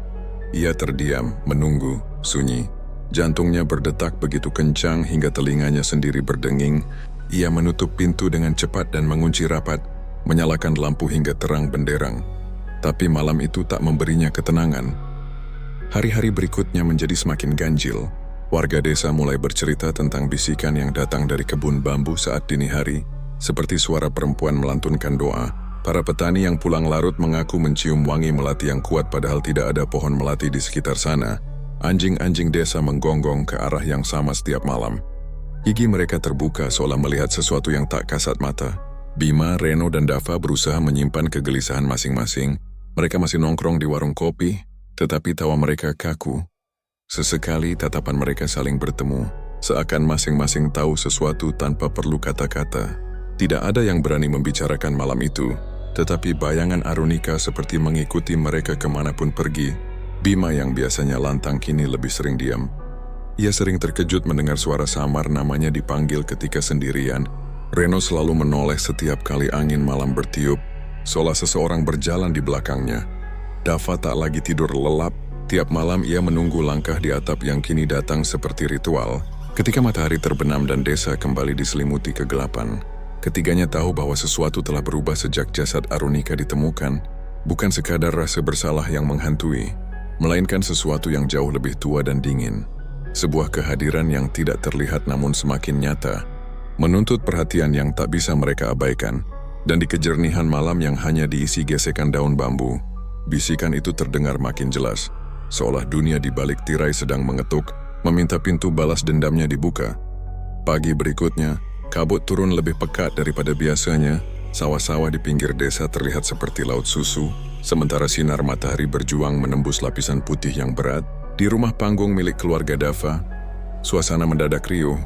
Ia terdiam, menunggu, sunyi. Jantungnya berdetak begitu kencang hingga telinganya sendiri berdenging. Ia menutup pintu dengan cepat dan mengunci rapat, menyalakan lampu hingga terang benderang. Tapi malam itu tak memberinya ketenangan. Hari-hari berikutnya menjadi semakin ganjil. Warga desa mulai bercerita tentang bisikan yang datang dari kebun bambu saat dini hari, seperti suara perempuan melantunkan doa. Para petani yang pulang larut mengaku mencium wangi melati yang kuat padahal tidak ada pohon melati di sekitar sana. Anjing-anjing desa menggonggong ke arah yang sama setiap malam. Gigi mereka terbuka seolah melihat sesuatu yang tak kasat mata. Bima, Reno, dan Dava berusaha menyimpan kegelisahan masing-masing. Mereka masih nongkrong di warung kopi, tetapi tawa mereka kaku. Sesekali tatapan mereka saling bertemu, seakan masing-masing tahu sesuatu tanpa perlu kata-kata. Tidak ada yang berani membicarakan malam itu, tetapi bayangan Arunika seperti mengikuti mereka kemanapun pergi. Bima yang biasanya lantang kini lebih sering diam. Ia sering terkejut mendengar suara samar namanya dipanggil ketika sendirian. Reno selalu menoleh setiap kali angin malam bertiup, seolah seseorang berjalan di belakangnya. Dava tak lagi tidur lelap. Tiap malam ia menunggu langkah di atap yang kini datang seperti ritual. Ketika matahari terbenam dan desa kembali diselimuti kegelapan, ketiganya tahu bahwa sesuatu telah berubah sejak jasad Arunika ditemukan. Bukan sekadar rasa bersalah yang menghantui, melainkan sesuatu yang jauh lebih tua dan dingin. Sebuah kehadiran yang tidak terlihat namun semakin nyata, menuntut perhatian yang tak bisa mereka abaikan. Dan di kejernihan malam yang hanya diisi gesekan daun bambu, bisikan itu terdengar makin jelas, seolah dunia di balik tirai sedang mengetuk, meminta pintu balas dendamnya dibuka. Pagi berikutnya, kabut turun lebih pekat daripada biasanya. Sawah-sawah di pinggir desa terlihat seperti laut susu, sementara sinar matahari berjuang menembus lapisan putih yang berat. Di rumah panggung milik keluarga Dava, suasana mendadak riuh.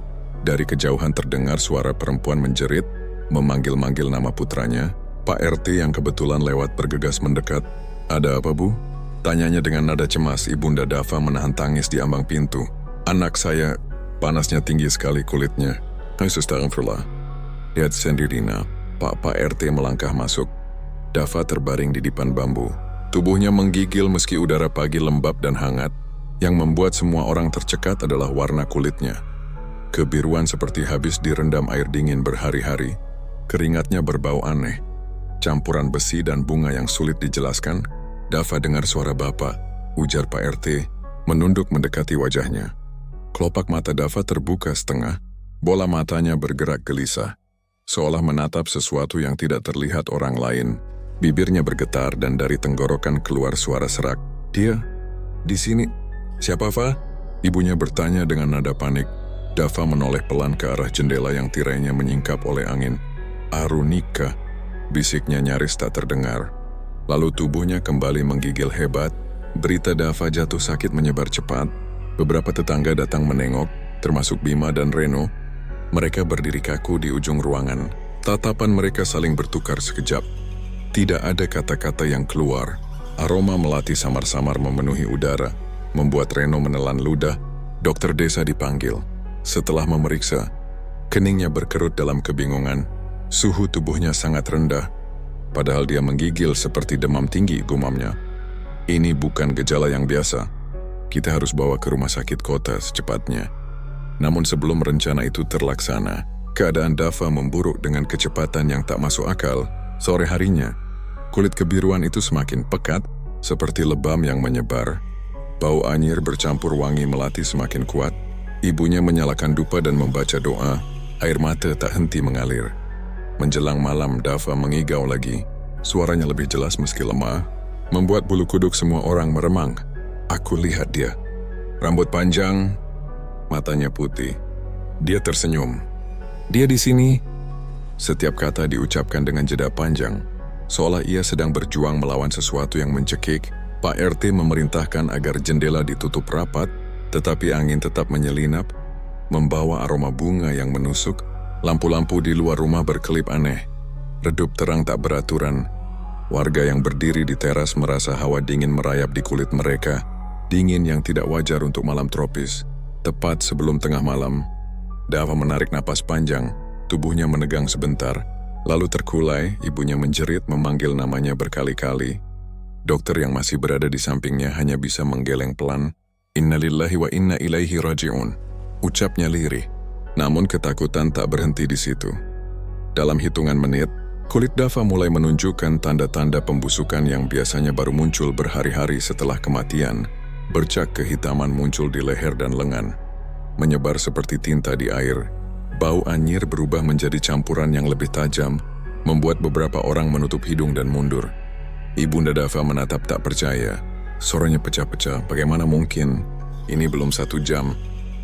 Dari kejauhan terdengar suara perempuan menjerit, memanggil-manggil nama putranya. Pak RT yang kebetulan lewat bergegas mendekat. "Ada apa, Bu?" tanyanya dengan nada cemas. Ibunda Dava menahan tangis di ambang pintu. "Anak saya, panasnya tinggi sekali kulitnya." "Astagfirullah. Lihat sendiri, Nak." Pak RT melangkah masuk. Dava terbaring di dipan bambu. Tubuhnya menggigil meski udara pagi lembab dan hangat. Yang membuat semua orang tercekat adalah warna kulitnya. Kebiruan seperti habis direndam air dingin berhari-hari. Keringatnya berbau aneh. Campuran besi dan bunga yang sulit dijelaskan. Dava dengar suara bapak, ujar Pak RT, menunduk mendekati wajahnya. Kelopak mata Dava terbuka setengah. Bola matanya bergerak gelisah, seolah menatap sesuatu yang tidak terlihat orang lain. Bibirnya bergetar dan dari tenggorokan keluar suara serak. "Dia di sini." "Siapa, Fa?" Ibunya bertanya dengan nada panik. Dava menoleh pelan ke arah jendela yang tirainya menyingkap oleh angin. "Arunika," bisiknya nyaris tak terdengar. Lalu tubuhnya kembali menggigil hebat. Berita Dava jatuh sakit menyebar cepat. Beberapa tetangga datang menengok, termasuk Bima dan Reno. Mereka berdiri kaku di ujung ruangan. Tatapan mereka saling bertukar sekejap. Tidak ada kata-kata yang keluar. Aroma melati samar-samar memenuhi udara, membuat Reno menelan ludah. Dokter desa dipanggil. Setelah memeriksa, keningnya berkerut dalam kebingungan. Suhu tubuhnya sangat rendah, padahal dia menggigil seperti demam tinggi, gumamnya. "Ini bukan gejala yang biasa." Kita harus bawa ke rumah sakit kota secepatnya. Namun sebelum rencana itu terlaksana, keadaan Dava memburuk dengan kecepatan yang tak masuk akal. Sore harinya, kulit kebiruan itu semakin pekat, seperti lebam yang menyebar. Bau anyir bercampur wangi melati semakin kuat. Ibunya menyalakan dupa dan membaca doa. Air mata tak henti mengalir. Menjelang malam, Dava mengigau lagi. Suaranya lebih jelas meski lemah, membuat bulu kuduk semua orang meremang. Aku lihat dia. Rambut panjang, matanya putih. Dia tersenyum. Dia di sini. Setiap kata diucapkan dengan jeda panjang, seolah ia sedang berjuang melawan sesuatu yang mencekik. Pak RT memerintahkan agar jendela ditutup rapat, tetapi angin tetap menyelinap, membawa aroma bunga yang menusuk. Lampu-lampu di luar rumah berkelip aneh. Redup terang tak beraturan. Warga yang berdiri di teras merasa hawa dingin merayap di kulit mereka. Dingin yang tidak wajar untuk malam tropis. Tepat sebelum tengah malam, Dava menarik napas panjang. Tubuhnya menegang sebentar. Lalu terkulai, ibunya menjerit memanggil namanya berkali-kali. Dokter yang masih berada di sampingnya hanya bisa menggeleng pelan. Innalillahi wa inna ilaihi raji'un. Ucapnya lirih. Namun ketakutan tak berhenti di situ. Dalam hitungan menit, kulit Dava mulai menunjukkan tanda-tanda pembusukan yang biasanya baru muncul berhari-hari setelah kematian. Bercak kehitaman muncul di leher dan lengan, menyebar seperti tinta di air. Bau anyir berubah menjadi campuran yang lebih tajam, membuat beberapa orang menutup hidung dan mundur. Ibunda Dava menatap tak percaya. Suaranya pecah-pecah, bagaimana mungkin? Ini belum 1 jam.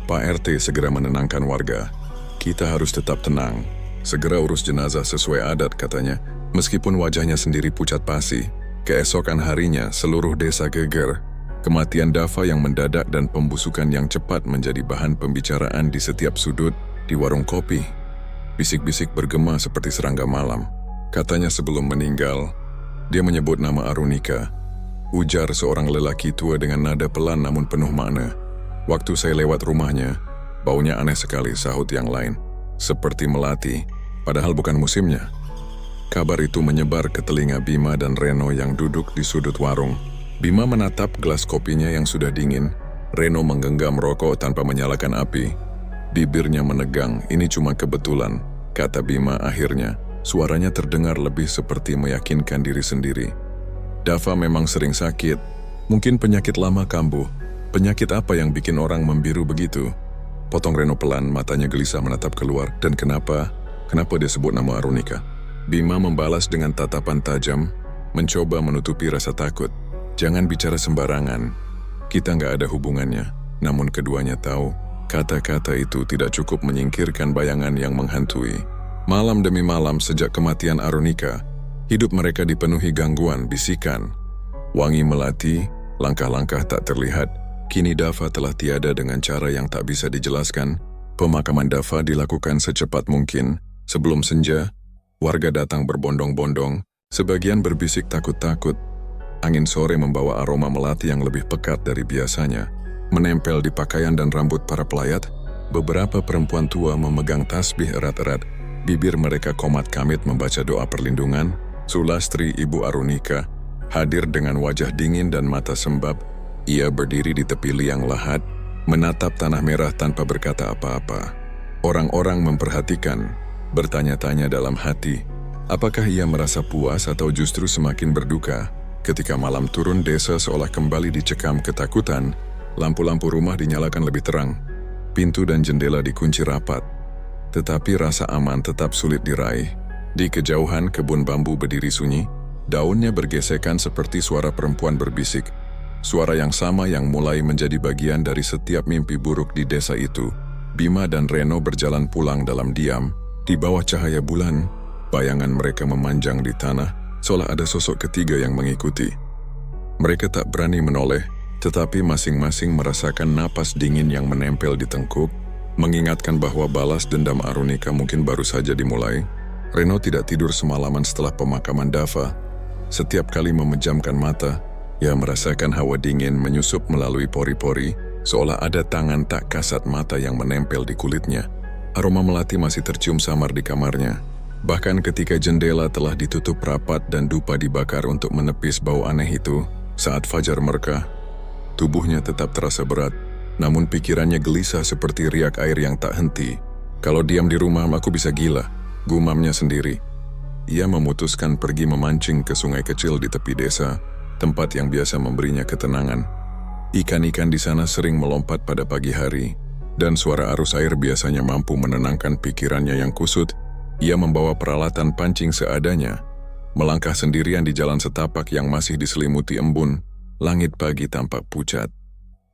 Pak RT segera menenangkan warga. Kita harus tetap tenang. Segera urus jenazah sesuai adat, katanya. Meskipun wajahnya sendiri pucat pasi, keesokan harinya seluruh desa geger. Kematian Dava yang mendadak dan pembusukan yang cepat menjadi bahan pembicaraan di setiap sudut, di warung kopi. Bisik-bisik bergema seperti serangga malam. Katanya sebelum meninggal, dia menyebut nama Arunika. Ujar seorang lelaki tua dengan nada pelan namun penuh makna. Waktu saya lewat rumahnya, baunya aneh sekali, sahut yang lain. Seperti melati, padahal bukan musimnya. Kabar itu menyebar ke telinga Bima dan Reno yang duduk di sudut warung. Bima menatap gelas kopinya yang sudah dingin. Reno menggenggam rokok tanpa menyalakan api. Bibirnya menegang, ini cuma kebetulan, kata Bima akhirnya. Suaranya terdengar lebih seperti meyakinkan diri sendiri. Dava memang sering sakit, mungkin penyakit lama kambuh. Penyakit apa yang bikin orang membiru begitu? Potong Reno pelan, matanya gelisah menatap keluar. Dan kenapa dia sebut nama Arunika? Bima membalas dengan tatapan tajam, mencoba menutupi rasa takut. Jangan bicara sembarangan. Kita nggak ada hubungannya. Namun keduanya tahu, kata-kata itu tidak cukup menyingkirkan bayangan yang menghantui. Malam demi malam sejak kematian Arunika, hidup mereka dipenuhi gangguan, bisikan. Wangi melati, langkah-langkah tak terlihat. Kini Dava telah tiada dengan cara yang tak bisa dijelaskan. Pemakaman Dava dilakukan secepat mungkin. Sebelum senja, warga datang berbondong-bondong, sebagian berbisik takut-takut. Angin sore membawa aroma melati yang lebih pekat dari biasanya. Menempel di pakaian dan rambut para pelayat, beberapa perempuan tua memegang tasbih erat-erat. Bibir mereka komat kamit membaca doa perlindungan. Sulastri Ibu Arunika hadir dengan wajah dingin dan mata sembab. Ia berdiri di tepi liang lahat, menatap tanah merah tanpa berkata apa-apa. Orang-orang memperhatikan, bertanya-tanya dalam hati, apakah ia merasa puas atau justru semakin berduka? Ketika malam turun, desa seolah kembali dicekam ketakutan. Lampu-lampu rumah dinyalakan lebih terang. Pintu dan jendela dikunci rapat. Tetapi rasa aman tetap sulit diraih. Di kejauhan kebun bambu berdiri sunyi, daunnya bergesekan seperti suara perempuan berbisik. Suara yang sama yang mulai menjadi bagian dari setiap mimpi buruk di desa itu. Bima dan Reno berjalan pulang dalam diam. Di bawah cahaya bulan, bayangan mereka memanjang di tanah, seolah ada sosok ketiga yang mengikuti. Mereka tak berani menoleh, tetapi masing-masing merasakan napas dingin yang menempel di tengkuk, mengingatkan bahwa balas dendam Arunika mungkin baru saja dimulai. Reno tidak tidur semalaman setelah pemakaman Dava. Setiap kali memejamkan mata, ia merasakan hawa dingin menyusup melalui pori-pori, seolah ada tangan tak kasat mata yang menempel di kulitnya. Aroma melati masih tercium samar di kamarnya. Bahkan ketika jendela telah ditutup rapat dan dupa dibakar untuk menepis bau aneh itu, saat fajar merkah, Tubuhnya tetap terasa berat, namun pikirannya gelisah seperti riak air yang tak henti. Kalau diam di rumah, aku bisa gila, gumamnya sendiri. Ia memutuskan pergi memancing ke sungai kecil di tepi desa, tempat yang biasa memberinya ketenangan. Ikan-ikan di sana sering melompat pada pagi hari, dan suara arus air biasanya mampu menenangkan pikirannya yang kusut. Ia membawa peralatan pancing seadanya, melangkah sendirian di jalan setapak yang masih diselimuti embun. Langit pagi tampak pucat.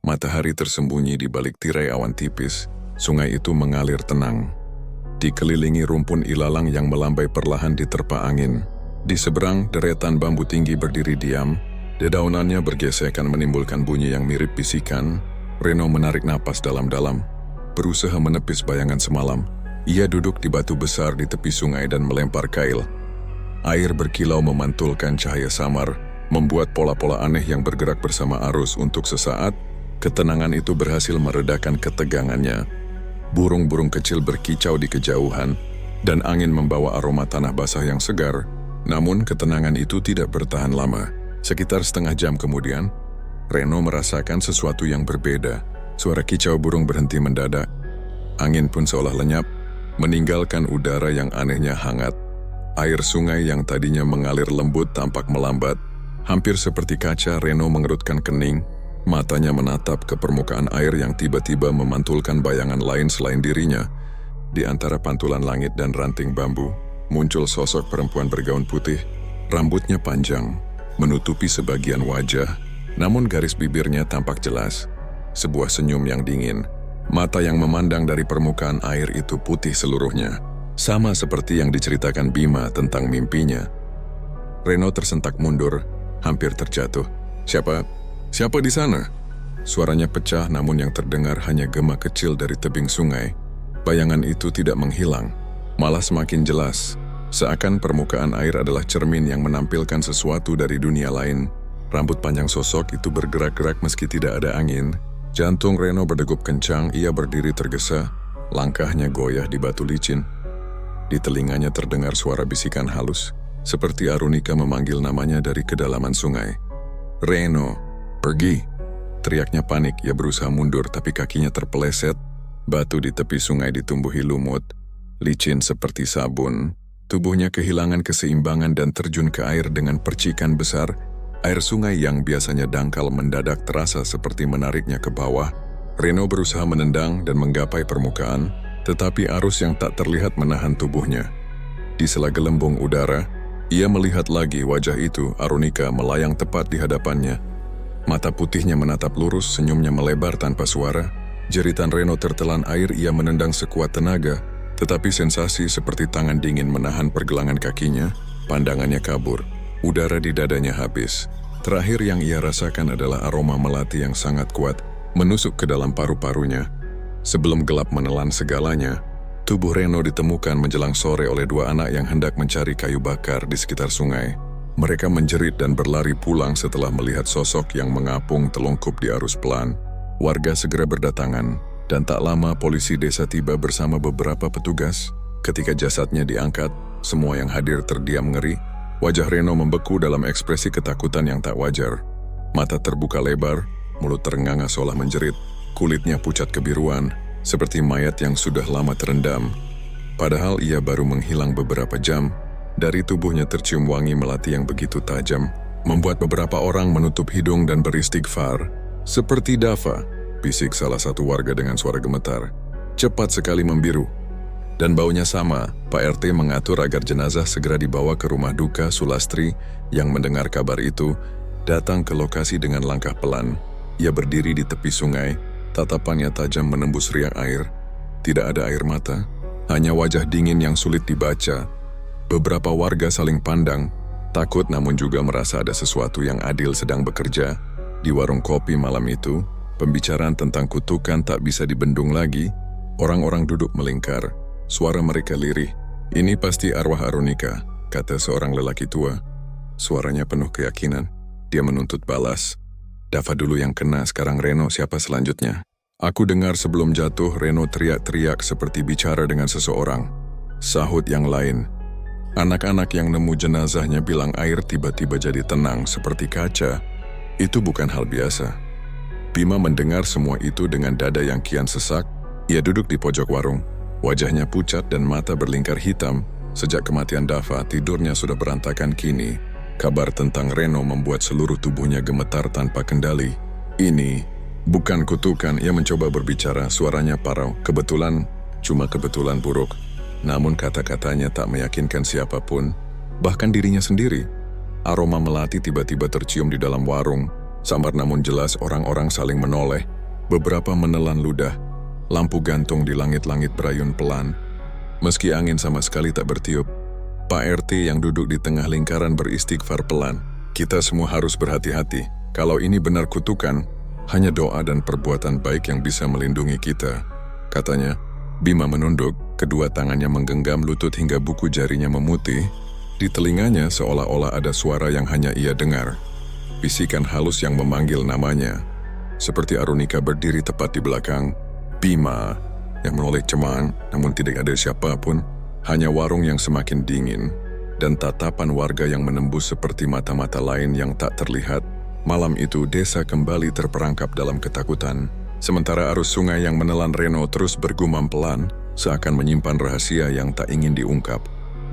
Matahari tersembunyi di balik tirai awan tipis. Sungai itu mengalir tenang, dikelilingi rumpun ilalang yang melambai perlahan diterpa angin. Di seberang, deretan bambu tinggi berdiri diam. Dedaunannya bergesekan menimbulkan bunyi yang mirip bisikan. Reno menarik napas dalam-dalam, berusaha menepis bayangan semalam. Ia duduk di batu besar di tepi sungai dan melempar kail. Air berkilau memantulkan cahaya samar, membuat pola-pola aneh yang bergerak bersama arus. Untuk sesaat, ketenangan itu berhasil meredakan ketegangannya. Burung-burung kecil berkicau di kejauhan, dan angin membawa aroma tanah basah yang segar. Namun ketenangan itu tidak bertahan lama. Sekitar setengah jam kemudian, Reno merasakan sesuatu yang berbeda. Suara kicau burung berhenti mendadak. Angin pun seolah lenyap, meninggalkan udara yang anehnya hangat. Air sungai yang tadinya mengalir lembut tampak melambat. Hampir seperti kaca, Reno mengerutkan kening. Matanya menatap ke permukaan air yang tiba-tiba memantulkan bayangan lain selain dirinya. Di antara pantulan langit dan ranting bambu, muncul sosok perempuan bergaun putih. Rambutnya panjang, menutupi sebagian wajah, namun garis bibirnya tampak jelas. Sebuah senyum yang dingin. Mata yang memandang dari permukaan air itu putih seluruhnya, sama seperti yang diceritakan Bima tentang mimpinya. Reno tersentak mundur, hampir terjatuh. Siapa di sana? Suaranya pecah, namun yang terdengar hanya gema kecil dari tebing sungai. Bayangan itu tidak menghilang, malah semakin jelas. Seakan permukaan air adalah cermin yang menampilkan sesuatu dari dunia lain. Rambut panjang sosok itu bergerak-gerak meski tidak ada angin. Jantung Reno berdegup kencang, ia berdiri tergesa, langkahnya goyah di batu licin. Di telinganya terdengar suara bisikan halus, seperti Arunika memanggil namanya dari kedalaman sungai. "Reno, pergi!" Teriaknya panik. Ia berusaha mundur, tapi kakinya terpeleset. Batu di tepi sungai ditumbuhi lumut, licin seperti sabun. Tubuhnya kehilangan keseimbangan dan terjun ke air dengan percikan besar. Air sungai yang biasanya dangkal mendadak terasa seperti menariknya ke bawah. Reno berusaha menendang dan menggapai permukaan, tetapi arus yang tak terlihat menahan tubuhnya. Di sela gelembung udara, ia melihat lagi wajah itu, Arunika, melayang tepat di hadapannya. Mata putihnya menatap lurus, senyumnya melebar tanpa suara. Jeritan Reno tertelan air, ia menendang sekuat tenaga, tetapi sensasi seperti tangan dingin menahan pergelangan kakinya. Pandangannya kabur, udara di dadanya habis. Terakhir yang ia rasakan adalah aroma melati yang sangat kuat, menusuk ke dalam paru-parunya. Sebelum gelap menelan segalanya, tubuh Reno ditemukan menjelang sore oleh dua anak yang hendak mencari kayu bakar di sekitar sungai. Mereka menjerit dan berlari pulang setelah melihat sosok yang mengapung telungkup di arus pelan. Warga segera berdatangan, dan tak lama polisi desa tiba bersama beberapa petugas. Ketika jasadnya diangkat, semua yang hadir terdiam ngeri. Wajah Reno membeku dalam ekspresi ketakutan yang tak wajar. Mata terbuka lebar, mulut terenganga seolah menjerit. Kulitnya pucat kebiruan, seperti mayat yang sudah lama terendam. Padahal ia baru menghilang beberapa jam. Dari tubuhnya tercium wangi melati yang begitu tajam, membuat beberapa orang menutup hidung dan beristighfar. "Seperti Dava," bisik salah satu warga dengan suara gemetar. "Cepat sekali membiru." Dan baunya sama. Pak RT mengatur agar jenazah segera dibawa ke rumah duka. Sulastri yang mendengar kabar itu datang ke lokasi dengan langkah pelan. Ia berdiri di tepi sungai, tatapannya tajam menembus riak air. Tidak ada air mata, hanya wajah dingin yang sulit dibaca. Beberapa warga saling pandang, takut namun juga merasa ada sesuatu yang adil sedang bekerja. Di warung kopi malam itu, pembicaraan tentang kutukan tak bisa dibendung lagi. Orang-orang duduk melingkar, suara mereka lirih. "Ini pasti arwah Arunika," kata seorang lelaki tua. Suaranya penuh keyakinan. Dia menuntut balas. "Dava dulu yang kena, sekarang Reno, siapa selanjutnya?" "Aku dengar sebelum jatuh Reno teriak-teriak seperti bicara dengan seseorang," sahut yang lain. "Anak-anak yang nemu jenazahnya bilang air tiba-tiba jadi tenang seperti kaca. Itu bukan hal biasa." Bima mendengar semua itu dengan dada yang kian sesak. Ia duduk di pojok warung. Wajahnya pucat dan mata berlingkar hitam. Sejak kematian Dava, tidurnya sudah berantakan kini. Kabar tentang Reno membuat seluruh tubuhnya gemetar tanpa kendali. Ini bukan kutukan, ia mencoba berbicara, suaranya parau. Cuma kebetulan buruk. Namun kata-katanya tak meyakinkan siapapun, bahkan dirinya sendiri. Aroma melati tiba-tiba tercium di dalam warung. Samar namun jelas orang-orang saling menoleh. Beberapa menelan ludah. Lampu gantung di langit-langit berayun pelan. Meski angin sama sekali tak bertiup, Pak RT yang duduk di tengah lingkaran beristighfar pelan. Kita semua harus berhati-hati. Kalau ini benar kutukan, hanya doa dan perbuatan baik yang bisa melindungi kita, katanya. Bima menunduk, kedua tangannya menggenggam lutut hingga buku jarinya memutih. Di telinganya seolah-olah ada suara yang hanya ia dengar. Bisikan halus yang memanggil namanya. Seperti Arunika berdiri tepat di belakang Bima yang menoleh cemas, namun tidak ada siapapun. Hanya warung yang semakin dingin dan tatapan warga yang menembus seperti mata-mata lain yang tak terlihat. Malam itu desa kembali terperangkap dalam ketakutan. Sementara arus sungai yang menelan Reno terus bergumam pelan, seakan menyimpan rahasia yang tak ingin diungkap.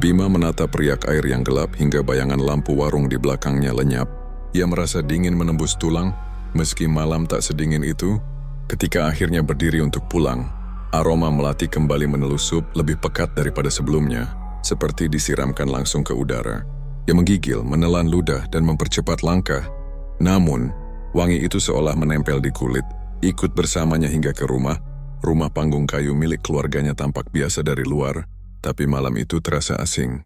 Bima menatap riak air yang gelap hingga bayangan lampu warung di belakangnya lenyap. Ia merasa dingin menembus tulang, meski malam tak sedingin itu. Ketika akhirnya berdiri untuk pulang, aroma melati kembali menelusup lebih pekat daripada sebelumnya, seperti disiramkan langsung ke udara. Ia menggigil, menelan ludah dan mempercepat langkah. Namun, wangi itu seolah menempel di kulit, ikut bersamanya hingga ke rumah. Rumah panggung kayu milik keluarganya tampak biasa dari luar, tapi malam itu terasa asing.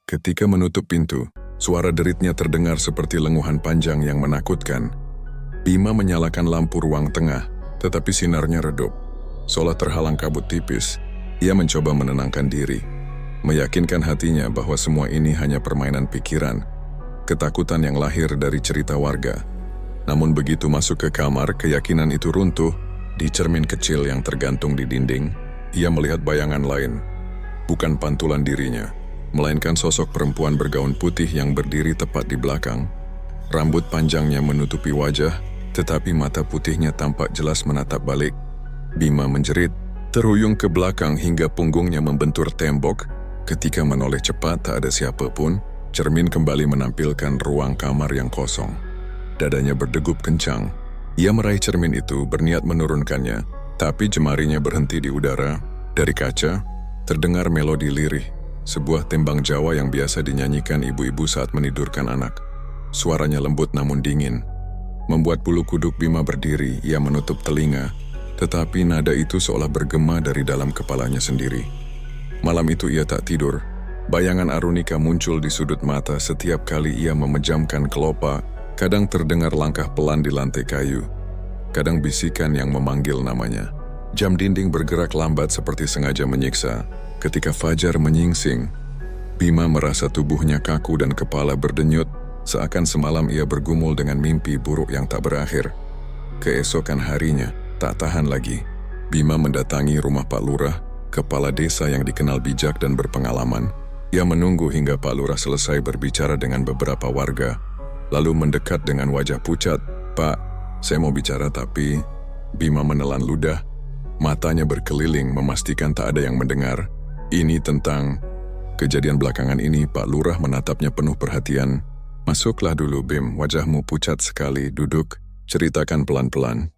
Ketika menutup pintu, suara deritnya terdengar seperti lenguhan panjang yang menakutkan. Bima menyalakan lampu ruang tengah, tetapi sinarnya redup. Seolah terhalang kabut tipis, ia mencoba menenangkan diri, meyakinkan hatinya bahwa semua ini hanya permainan pikiran, ketakutan yang lahir dari cerita warga. Namun begitu masuk ke kamar, keyakinan itu runtuh. Di cermin kecil yang tergantung di dinding, ia melihat bayangan lain. Bukan pantulan dirinya, melainkan sosok perempuan bergaun putih yang berdiri tepat di belakang. Rambut panjangnya menutupi wajah, tetapi mata putihnya tampak jelas menatap balik. Bima menjerit, terhuyung ke belakang hingga punggungnya membentur tembok. Ketika menoleh cepat tak ada siapapun, cermin kembali menampilkan ruang kamar yang kosong. Dadanya berdegup kencang. Ia meraih cermin itu, berniat menurunkannya, tapi jemarinya berhenti di udara. Dari kaca, terdengar melodi lirih, sebuah tembang Jawa yang biasa dinyanyikan ibu-ibu saat menidurkan anak. Suaranya lembut namun dingin, membuat bulu kuduk Bima berdiri. Ia menutup telinga, tetapi nada itu seolah bergema dari dalam kepalanya sendiri. Malam itu ia tak tidur. Bayangan Arunika muncul di sudut mata setiap kali ia memejamkan kelopak. Kadang terdengar langkah pelan di lantai kayu, kadang bisikan yang memanggil namanya. Jam dinding bergerak lambat seperti sengaja menyiksa. Ketika fajar menyingsing, Bima merasa tubuhnya kaku dan kepala berdenyut, seakan semalam ia bergumul dengan mimpi buruk yang tak berakhir. Keesokan harinya, tak tahan lagi, Bima mendatangi rumah Pak Lurah, kepala desa yang dikenal bijak dan berpengalaman. Ia menunggu hingga Pak Lurah selesai berbicara dengan beberapa warga, lalu mendekat dengan wajah pucat. "Pak, saya mau bicara tapi..." Bima menelan ludah. Matanya berkeliling memastikan tak ada yang mendengar. "Ini tentang..." Kejadian belakangan ini. Pak Lurah menatapnya penuh perhatian. "Masuklah dulu, Bim. Wajahmu pucat sekali. Duduk. Ceritakan pelan-pelan."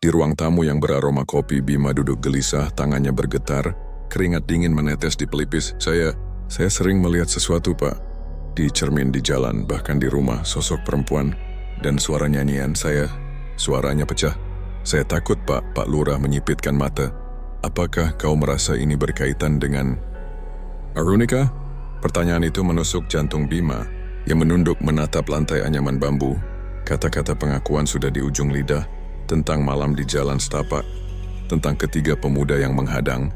Di ruang tamu yang beraroma kopi, Bima duduk gelisah, tangannya bergetar. Keringat dingin menetes di pelipis. Saya sering melihat sesuatu, Pak. Di cermin, di jalan, bahkan di rumah, sosok perempuan dan suara nyanyian. Suaranya pecah. "Saya takut, Pak." Pak Lurah menyipitkan mata. "Apakah kau merasa ini berkaitan dengan Arunika?" Pertanyaan itu menusuk jantung Bima. Ia menunduk menatap lantai anyaman bambu. Kata-kata pengakuan sudah di ujung lidah, tentang malam di jalan setapak, tentang ketiga pemuda yang menghadang,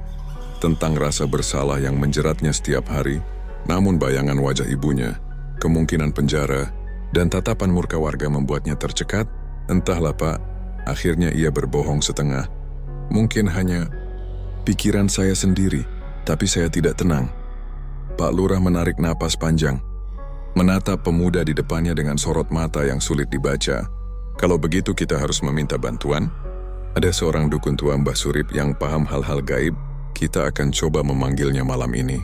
tentang rasa bersalah yang menjeratnya setiap hari. Namun bayangan wajah ibunya, kemungkinan penjara, dan tatapan murka warga membuatnya tercekat. Entahlah, Pak, akhirnya ia berbohong setengah. "Mungkin hanya pikiran saya sendiri, tapi saya tidak tenang." Pak Lurah menarik napas panjang, menatap pemuda di depannya dengan sorot mata yang sulit dibaca. Kalau begitu kita harus meminta bantuan? Ada seorang dukun tua Mbah Surip yang paham hal-hal gaib. Kita akan coba memanggilnya malam ini.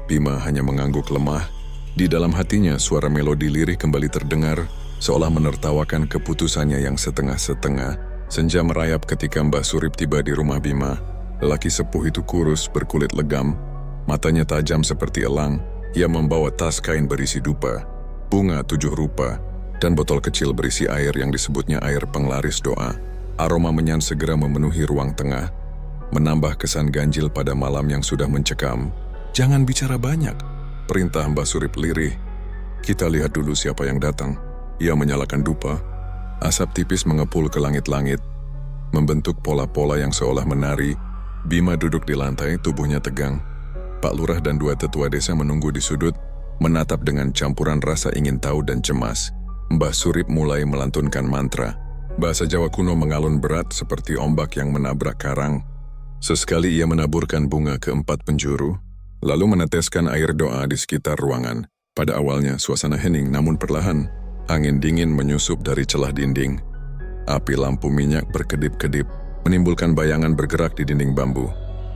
Bima hanya mengangguk lemah. Di dalam hatinya suara melodi lirih kembali terdengar, seolah menertawakan keputusannya yang setengah-setengah. Senja merayap ketika Mbah Surip tiba di rumah Bima. Lelaki sepuh itu kurus, berkulit legam, matanya tajam seperti elang. Ia membawa tas kain berisi dupa, bunga 7 rupa, dan botol kecil berisi air yang disebutnya air penglaris doa. Aroma menyan segera memenuhi ruang tengah, menambah kesan ganjil pada malam yang sudah mencekam. "Jangan bicara banyak," perintah Mbah Surip lirih. "Kita lihat dulu siapa yang datang." Ia menyalakan dupa. Asap tipis mengepul ke langit-langit, membentuk pola-pola yang seolah menari. Bima duduk di lantai, tubuhnya tegang. Pak Lurah dan 2 tetua desa menunggu di sudut, menatap dengan campuran rasa ingin tahu dan cemas. Mbah Surip mulai melantunkan mantra. Bahasa Jawa kuno mengalun berat seperti ombak yang menabrak karang. Sesekali ia menaburkan bunga ke 4 penjuru, lalu meneteskan air doa di sekitar ruangan. Pada awalnya suasana hening, namun perlahan angin dingin menyusup dari celah dinding. Api lampu minyak berkedip-kedip, menimbulkan bayangan bergerak di dinding bambu.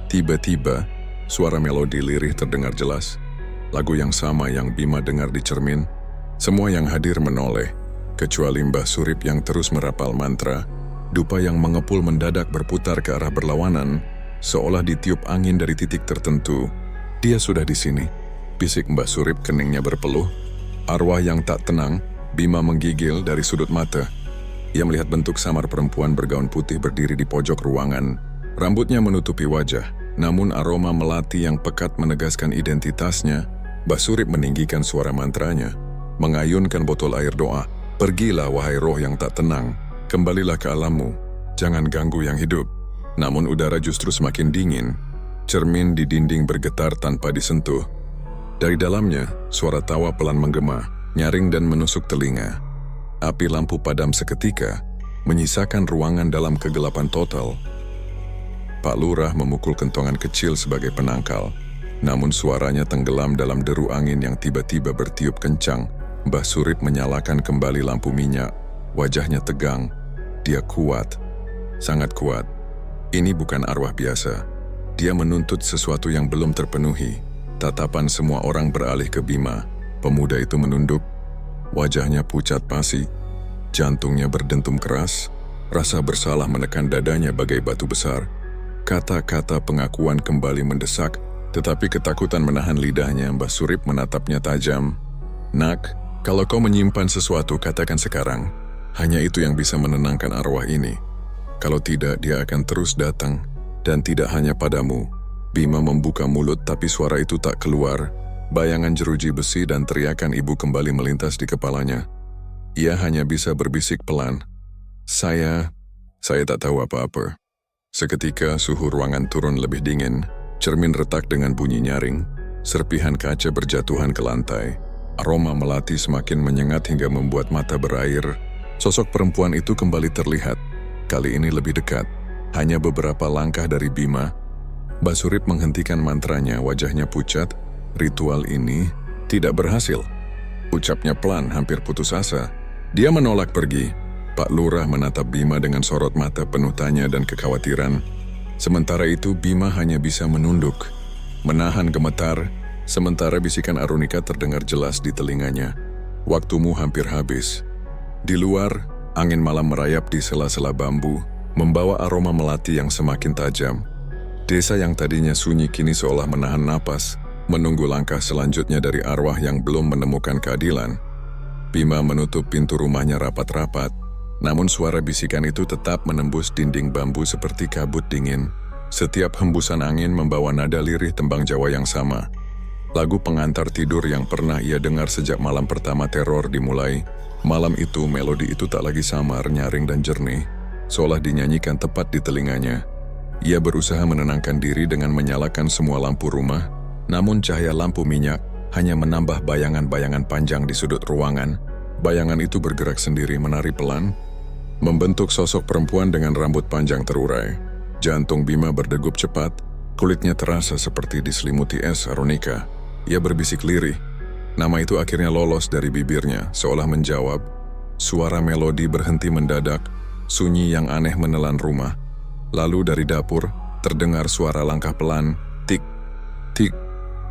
Tiba-tiba, suara melodi lirih terdengar jelas. Lagu yang sama yang Bima dengar di cermin. Semua yang hadir menoleh, kecuali Mbah Surip yang terus merapal mantra. Dupa yang mengepul mendadak berputar ke arah berlawanan, seolah ditiup angin dari titik tertentu. "Dia sudah di sini," bisik Mbah Surip, keningnya berpeluh. Arwah yang tak tenang. Bima menggigil dari sudut mata. Ia melihat bentuk samar perempuan bergaun putih berdiri di pojok ruangan. Rambutnya menutupi wajah, namun aroma melati yang pekat menegaskan identitasnya. Mbah Surip meninggikan suara mantranya, mengayunkan botol air doa. "Pergilah wahai roh yang tak tenang, kembalilah ke alammu, jangan ganggu yang hidup." Namun udara justru semakin dingin. Cermin di dinding bergetar tanpa disentuh. Dari dalamnya, suara tawa pelan menggema, nyaring dan menusuk telinga. Api lampu padam seketika, menyisakan ruangan dalam kegelapan total. Pak Lurah memukul kentongan kecil sebagai penangkal, namun suaranya tenggelam dalam deru angin yang tiba-tiba bertiup kencang. Mbah Surip menyalakan kembali lampu minyak. Wajahnya tegang. Dia kuat, sangat kuat. Ini bukan arwah biasa. Dia menuntut sesuatu yang belum terpenuhi. Tatapan semua orang beralih ke Bima. Pemuda itu menunduk. Wajahnya pucat pasi. Jantungnya berdentum keras. Rasa bersalah menekan dadanya bagai batu besar. Kata-kata pengakuan kembali mendesak, tetapi ketakutan menahan lidahnya. Mbah Surip menatapnya tajam. "Nak, kalau kau menyimpan sesuatu, katakan sekarang. Hanya itu yang bisa menenangkan arwah ini. Kalau tidak, dia akan terus datang. Dan tidak hanya padamu." Bima membuka mulut, tapi suara itu tak keluar. Bayangan jeruji besi dan teriakan ibu kembali melintas di kepalanya. Ia hanya bisa berbisik pelan. Saya tak tahu apa-apa." Seketika suhu ruangan turun lebih dingin. Cermin retak dengan bunyi nyaring. Serpihan kaca berjatuhan ke lantai. Aroma melati semakin menyengat hingga membuat mata berair. Sosok perempuan itu kembali terlihat. Kali ini lebih dekat. Hanya beberapa langkah dari Bima. Mbah Surip menghentikan mantranya, wajahnya pucat. Ritual ini tidak berhasil. Ucapnya pelan, hampir putus asa. Dia menolak pergi. Pak Lurah menatap Bima dengan sorot mata penuh tanya dan kekhawatiran. Sementara itu Bima hanya bisa menunduk, menahan gemetar, sementara bisikan Arunika terdengar jelas di telinganya. "Waktumu hampir habis." Di luar, angin malam merayap di sela-sela bambu, membawa aroma melati yang semakin tajam. Desa yang tadinya sunyi kini seolah menahan napas, menunggu langkah selanjutnya dari arwah yang belum menemukan keadilan. Bima menutup pintu rumahnya rapat-rapat, namun suara bisikan itu tetap menembus dinding bambu seperti kabut dingin. Setiap hembusan angin membawa nada lirih tembang Jawa yang sama. Lagu pengantar tidur yang pernah ia dengar sejak malam pertama teror dimulai. Malam itu melodi itu tak lagi samar, nyaring dan jernih, seolah dinyanyikan tepat di telinganya. Ia berusaha menenangkan diri dengan menyalakan semua lampu rumah, namun cahaya lampu minyak hanya menambah bayangan-bayangan panjang di sudut ruangan. Bayangan itu bergerak sendiri, menari pelan, membentuk sosok perempuan dengan rambut panjang terurai. Jantung Bima berdegup cepat, kulitnya terasa seperti diselimuti es Arunika. Ia berbisik lirih. Nama itu akhirnya lolos dari bibirnya, seolah menjawab, Suara melodi berhenti mendadak, sunyi yang aneh menelan rumah. Lalu dari dapur, terdengar suara langkah pelan, tik, tik,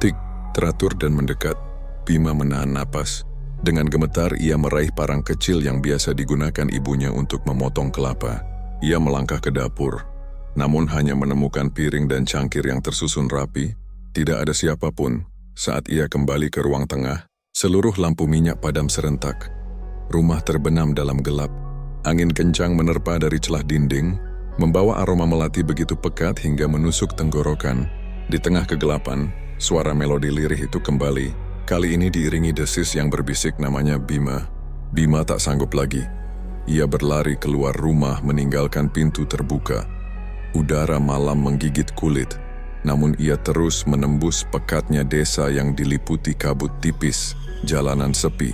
tik, teratur dan mendekat. Bima menahan napas. Dengan gemetar ia meraih parang kecil yang biasa digunakan ibunya untuk memotong kelapa. Ia melangkah ke dapur, namun hanya menemukan piring dan cangkir yang tersusun rapi. Tidak ada siapapun. Saat ia kembali ke ruang tengah, seluruh lampu minyak padam serentak. Rumah terbenam dalam gelap. Angin kencang menerpa dari celah dinding, membawa aroma melati begitu pekat hingga menusuk tenggorokan. Di tengah kegelapan, suara melodi lirih itu kembali. Kali ini diiringi desis yang berbisik namanya Bima. Bima tak sanggup lagi. Ia berlari keluar rumah meninggalkan pintu terbuka. Udara malam menggigit kulit, namun ia terus menembus pekatnya desa yang diliputi kabut tipis, jalanan sepi.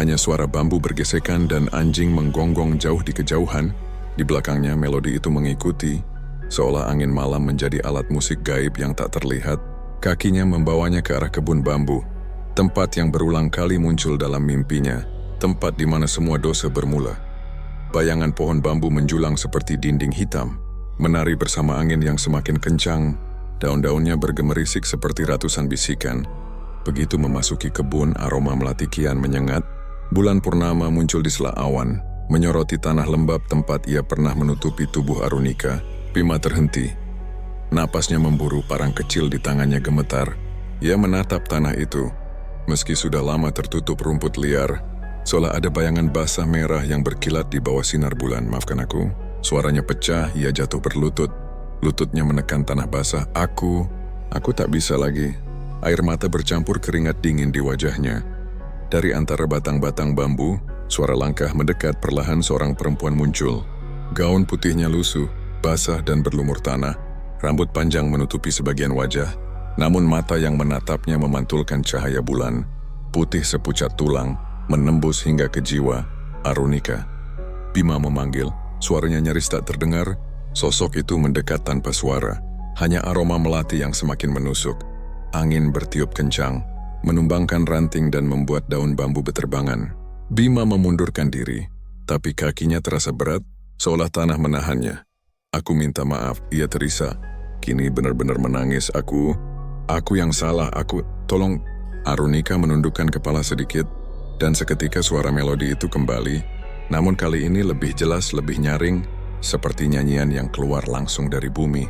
Hanya suara bambu bergesekan dan anjing menggonggong jauh di kejauhan. Di belakangnya melodi itu mengikuti, seolah angin malam menjadi alat musik gaib yang tak terlihat. Kakinya membawanya ke arah kebun bambu, tempat yang berulang kali muncul dalam mimpinya, tempat di mana semua dosa bermula. Bayangan pohon bambu menjulang seperti dinding hitam, menari bersama angin yang semakin kencang. Daun-daunnya bergemerisik seperti ratusan bisikan. Begitu memasuki kebun, aroma melati kian menyengat. Bulan purnama muncul di sela awan, menyoroti tanah lembab tempat ia pernah menutupi tubuh Arunika. Bima terhenti. Napasnya memburu, parang kecil di tangannya gemetar. Ia menatap tanah itu. Meski sudah lama tertutup rumput liar, seolah ada bayangan basah merah yang berkilat di bawah sinar bulan. Maafkan aku. Suaranya pecah, ia jatuh berlutut. Lututnya menekan tanah basah. Aku tak bisa lagi. Air mata bercampur keringat dingin di wajahnya. Dari antara batang-batang bambu, suara langkah mendekat. Perlahan seorang perempuan muncul. Gaun putihnya lusuh, basah dan berlumur tanah. Rambut panjang menutupi sebagian wajah, namun mata yang menatapnya memantulkan cahaya bulan. Putih sepucat tulang, menembus hingga ke jiwa. Arunika. Bima memanggil, suaranya nyaris tak terdengar. Sosok itu mendekat tanpa suara, hanya aroma melati yang semakin menusuk. Angin bertiup kencang, menumbangkan ranting dan membuat daun bambu beterbangan. Bima memundurkan diri, tapi kakinya terasa berat, seolah tanah menahannya. Aku minta maaf, ia terisa. Kini benar-benar menangis. Aku yang salah, tolong. Arunika menundukkan kepala sedikit, dan seketika suara melodi itu kembali, namun kali ini lebih jelas, lebih nyaring, seperti nyanyian yang keluar langsung dari bumi.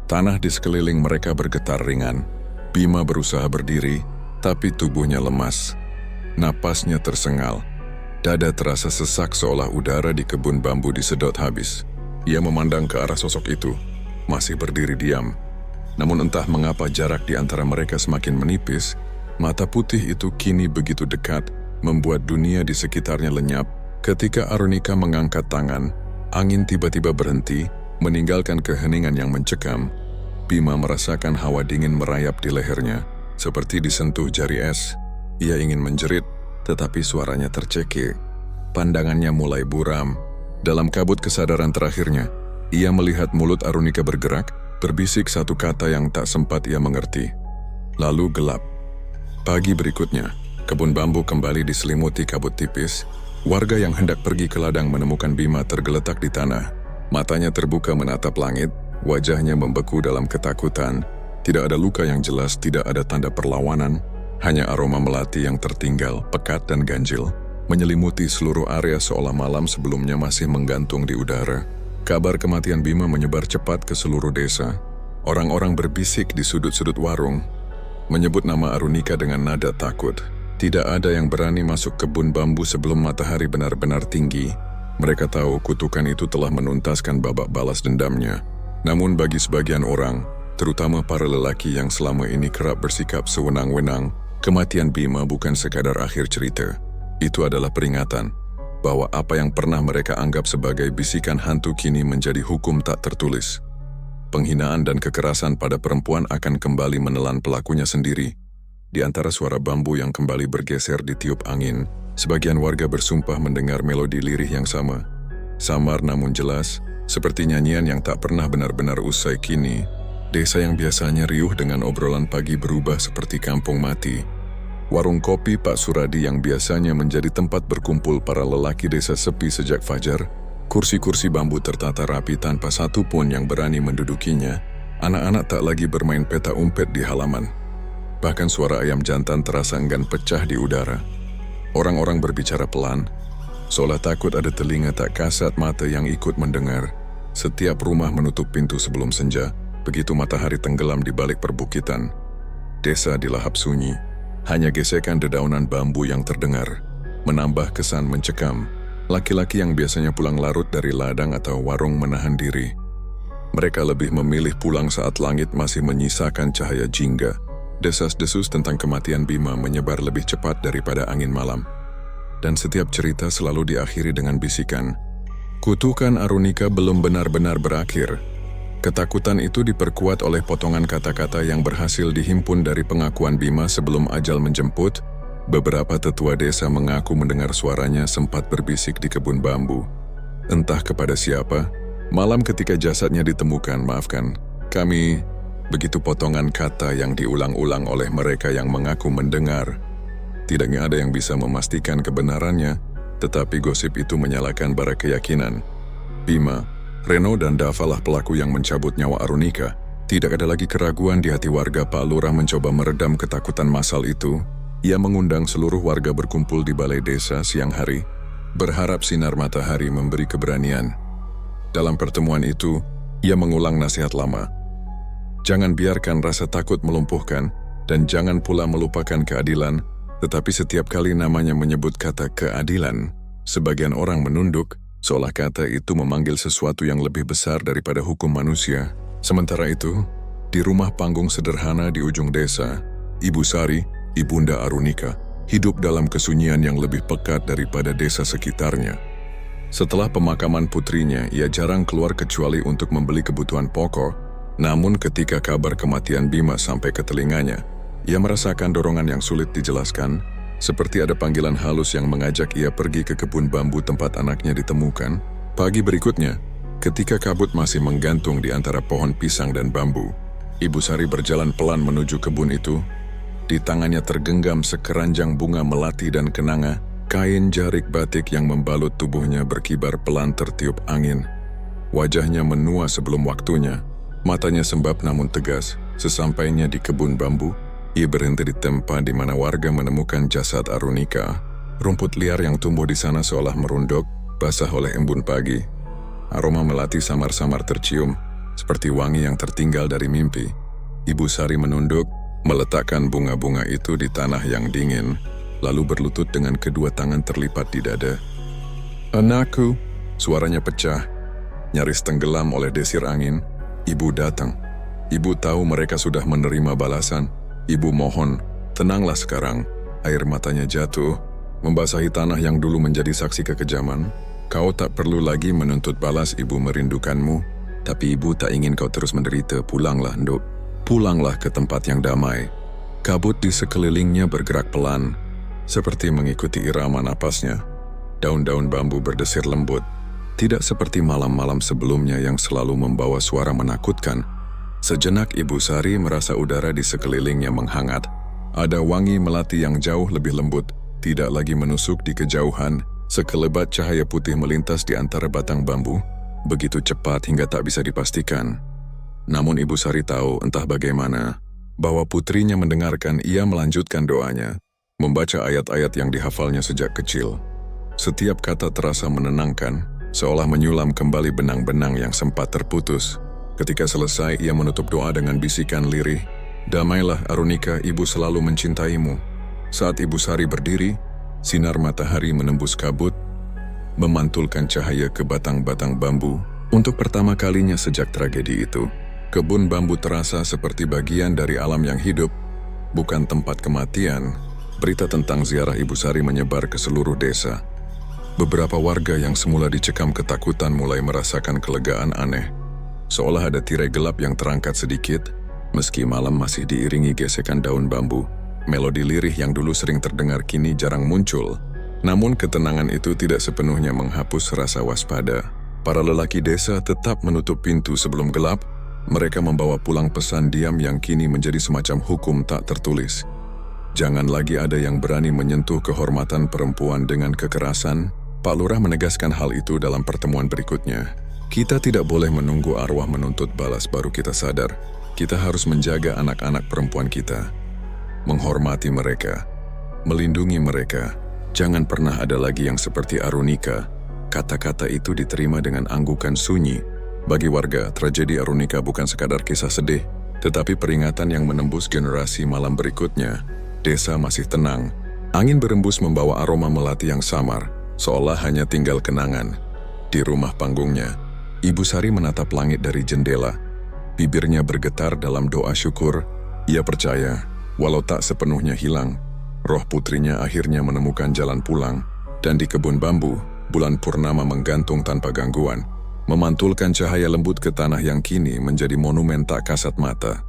Tanah di sekeliling mereka bergetar ringan. Bima berusaha berdiri, tapi tubuhnya lemas. Napasnya tersengal. Dada terasa sesak seolah udara di kebun bambu disedot habis. Ia memandang ke arah sosok itu, masih berdiri diam. Namun entah mengapa jarak di antara mereka semakin menipis. Mata putih itu kini begitu dekat, membuat dunia di sekitarnya lenyap. Ketika Arunika mengangkat tangan, angin tiba-tiba berhenti, meninggalkan keheningan yang mencekam. Bima merasakan hawa dingin merayap di lehernya, seperti disentuh jari es. Ia ingin menjerit, tetapi suaranya tercekik. Pandangannya mulai buram. Dalam kabut kesadaran terakhirnya, ia melihat mulut Arunika bergerak, berbisik satu kata yang tak sempat ia mengerti. Lalu gelap. Pagi berikutnya, kebun bambu kembali diselimuti kabut tipis. Warga yang hendak pergi ke ladang menemukan Bima tergeletak di tanah. Matanya terbuka menatap langit, wajahnya membeku dalam ketakutan. Tidak ada luka yang jelas, tidak ada tanda perlawanan. Hanya aroma melati yang tertinggal, pekat dan ganjil, menyelimuti seluruh area seolah malam sebelumnya masih menggantung di udara. Kabar kematian Bima menyebar cepat ke seluruh desa. Orang-orang berbisik di sudut-sudut warung, menyebut nama Arunika dengan nada takut. Tidak ada yang berani masuk kebun bambu sebelum matahari benar-benar tinggi. Mereka tahu kutukan itu telah menuntaskan babak balas dendamnya. Namun bagi sebagian orang, terutama para lelaki yang selama ini kerap bersikap sewenang-wenang, kematian Bima bukan sekadar akhir cerita. Itu adalah peringatan bahwa apa yang pernah mereka anggap sebagai bisikan hantu kini menjadi hukum tak tertulis. Penghinaan dan kekerasan pada perempuan akan kembali menelan pelakunya sendiri. Di antara suara bambu yang kembali bergeser ditiup angin, sebagian warga bersumpah mendengar melodi lirih yang sama. Samar namun jelas, seperti nyanyian yang tak pernah benar-benar usai. Kini, desa yang biasanya riuh dengan obrolan pagi berubah seperti kampung mati. Warung kopi Pak Suradi yang biasanya menjadi tempat berkumpul para lelaki desa sepi sejak fajar. Kursi-kursi bambu tertata rapi tanpa satu pun yang berani mendudukinya. Anak-anak tak lagi bermain peta umpet di halaman. Bahkan suara ayam jantan terasa enggan pecah di udara. Orang-orang berbicara pelan, seolah takut ada telinga tak kasat mata yang ikut mendengar. Setiap rumah menutup pintu sebelum senja, begitu matahari tenggelam di balik perbukitan. Desa dilahap sunyi. Hanya gesekan dedaunan bambu yang terdengar, menambah kesan mencekam. Laki-laki yang biasanya pulang larut dari ladang atau warung menahan diri. Mereka lebih memilih pulang saat langit masih menyisakan cahaya jingga. Desas-desus tentang kematian Bima menyebar lebih cepat daripada angin malam. Dan setiap cerita selalu diakhiri dengan bisikan, "Kutukan Arunika belum benar-benar berakhir." Ketakutan itu diperkuat oleh potongan kata-kata yang berhasil dihimpun dari pengakuan Bima sebelum ajal menjemput. Beberapa tetua desa mengaku mendengar suaranya sempat berbisik di kebun bambu. Entah kepada siapa, malam ketika jasadnya ditemukan, maafkan, kami, begitu potongan kata yang diulang-ulang oleh mereka yang mengaku mendengar. Tidaknya ada yang bisa memastikan kebenarannya, tetapi gosip itu menyalakan bara keyakinan. Bima, Reno dan Davalah pelaku yang mencabut nyawa Arunika. Tidak ada lagi keraguan di hati warga. Pak Lurah mencoba meredam ketakutan massal itu. Ia mengundang seluruh warga berkumpul di balai desa siang hari, berharap sinar matahari memberi keberanian. Dalam pertemuan itu, ia mengulang nasihat lama. Jangan biarkan rasa takut melumpuhkan, dan jangan pula melupakan keadilan, tetapi setiap kali namanya menyebut kata keadilan, sebagian orang menunduk, seolah kata itu memanggil sesuatu yang lebih besar daripada hukum manusia. Sementara itu, di rumah panggung sederhana di ujung desa, Ibu Sari, Ibunda Arunika, hidup dalam kesunyian yang lebih pekat daripada desa sekitarnya. Setelah pemakaman putrinya, ia jarang keluar kecuali untuk membeli kebutuhan pokok. Namun ketika kabar kematian Bima sampai ke telinganya, ia merasakan dorongan yang sulit dijelaskan, seperti ada panggilan halus yang mengajak ia pergi ke kebun bambu tempat anaknya ditemukan. Pagi berikutnya, ketika kabut masih menggantung di antara pohon pisang dan bambu, Ibu Sari berjalan pelan menuju kebun itu. Di tangannya tergenggam sekeranjang bunga melati dan kenanga. Kain jarik batik yang membalut tubuhnya berkibar pelan tertiup angin. Wajahnya menua sebelum waktunya. Matanya sembab namun tegas. Sesampainya di kebun bambu, ia berhenti di tempat di mana warga menemukan jasad Arunika. Rumput liar yang tumbuh di sana seolah merunduk, basah oleh embun pagi. Aroma melati samar-samar tercium, seperti wangi yang tertinggal dari mimpi. Ibu Sari menunduk, meletakkan bunga-bunga itu di tanah yang dingin, lalu berlutut dengan kedua tangan terlipat di dada. "Anakku," suaranya pecah, nyaris tenggelam oleh desir angin. Ibu datang. Ibu tahu mereka sudah menerima balasan. Ibu mohon, tenanglah sekarang. Air matanya jatuh, membasahi tanah yang dulu menjadi saksi kekejaman. Kau tak perlu lagi menuntut balas, ibu merindukanmu. Tapi ibu tak ingin kau terus menderita. Pulanglah, Nduk. Pulanglah ke tempat yang damai. Kabut di sekelilingnya bergerak pelan, seperti mengikuti irama napasnya. Daun-daun bambu berdesir lembut, tidak seperti malam-malam sebelumnya yang selalu membawa suara menakutkan. Sejenak Ibu Sari merasa udara di sekelilingnya menghangat. Ada wangi melati yang jauh lebih lembut, tidak lagi menusuk di kejauhan. Sekelebat cahaya putih melintas di antara batang bambu, begitu cepat hingga tak bisa dipastikan. Namun Ibu Sari tahu entah bagaimana, bahwa putrinya mendengarkan. Ia melanjutkan doanya, membaca ayat-ayat yang dihafalnya sejak kecil. Setiap kata terasa menenangkan, seolah menyulam kembali benang-benang yang sempat terputus. Ketika selesai, ia menutup doa dengan bisikan lirih, "Damailah Arunika, ibu selalu mencintaimu." Saat Ibu Sari berdiri, sinar matahari menembus kabut, memantulkan cahaya ke batang-batang bambu. Untuk pertama kalinya sejak tragedi itu, kebun bambu terasa seperti bagian dari alam yang hidup, bukan tempat kematian. Berita tentang ziarah Ibu Sari menyebar ke seluruh desa. Beberapa warga yang semula dicekam ketakutan mulai merasakan kelegaan aneh. Seolah ada tirai gelap yang terangkat sedikit, meski malam masih diiringi gesekan daun bambu. Melodi lirih yang dulu sering terdengar kini jarang muncul. Namun ketenangan itu tidak sepenuhnya menghapus rasa waspada. Para lelaki desa tetap menutup pintu sebelum gelap. Mereka membawa pulang pesan diam yang kini menjadi semacam hukum tak tertulis. Jangan lagi ada yang berani menyentuh kehormatan perempuan dengan kekerasan. Pak Lurah menegaskan hal itu dalam pertemuan berikutnya. Kita tidak boleh menunggu arwah menuntut balas baru kita sadar. Kita harus menjaga anak-anak perempuan kita, menghormati mereka, melindungi mereka. Jangan pernah ada lagi yang seperti Arunika. Kata-kata itu diterima dengan anggukan sunyi. Bagi warga, tragedi Arunika bukan sekadar kisah sedih, tetapi peringatan yang menembus generasi malam berikutnya. Desa masih tenang. Angin berembus membawa aroma melati yang samar, seolah hanya tinggal kenangan. Di rumah panggungnya, Ibu Sari menatap langit dari jendela. Bibirnya bergetar dalam doa syukur. Ia percaya, walau tak sepenuhnya hilang, roh putrinya akhirnya menemukan jalan pulang. Dan di kebun bambu, bulan purnama menggantung tanpa gangguan, memantulkan cahaya lembut ke tanah yang kini menjadi monumen tak kasat mata.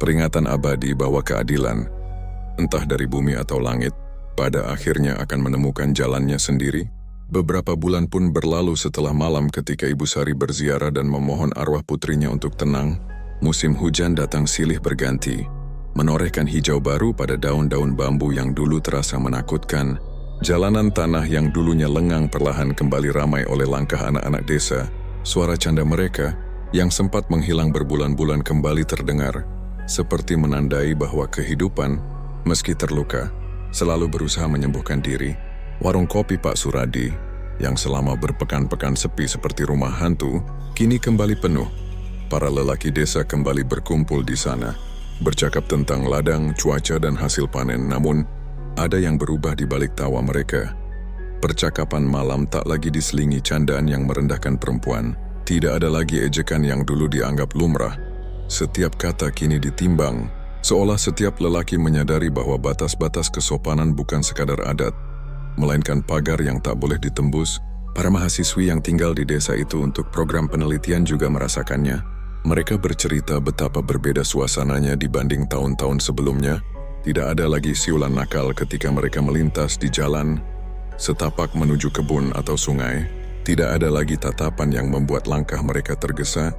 Peringatan abadi bahwa keadilan, entah dari bumi atau langit, pada akhirnya akan menemukan jalannya sendiri. Beberapa bulan pun berlalu setelah malam ketika Ibu Sari berziarah dan memohon arwah putrinya untuk tenang. Musim hujan datang silih berganti, menorehkan hijau baru pada daun-daun bambu yang dulu terasa menakutkan. Jalanan tanah yang dulunya lengang perlahan kembali ramai oleh langkah anak-anak desa. Suara canda mereka yang sempat menghilang berbulan-bulan kembali terdengar, seperti menandai bahwa kehidupan, meski terluka, selalu berusaha menyembuhkan diri. Warung kopi Pak Suradi, yang selama berpekan-pekan sepi seperti rumah hantu, kini kembali penuh. Para lelaki desa kembali berkumpul di sana, bercakap tentang ladang, cuaca, dan hasil panen. Namun, ada yang berubah di balik tawa mereka. Percakapan malam tak lagi diselingi candaan yang merendahkan perempuan. Tidak ada lagi ejekan yang dulu dianggap lumrah. Setiap kata kini ditimbang, seolah setiap lelaki menyadari bahwa batas-batas kesopanan bukan sekadar adat, melainkan pagar yang tak boleh ditembus. Para mahasiswi yang tinggal di desa itu untuk program penelitian juga merasakannya. Mereka bercerita betapa berbeda suasananya dibanding tahun-tahun sebelumnya. Tidak ada lagi siulan nakal ketika mereka melintas di jalan, setapak menuju kebun atau sungai. Tidak ada lagi tatapan yang membuat langkah mereka tergesa.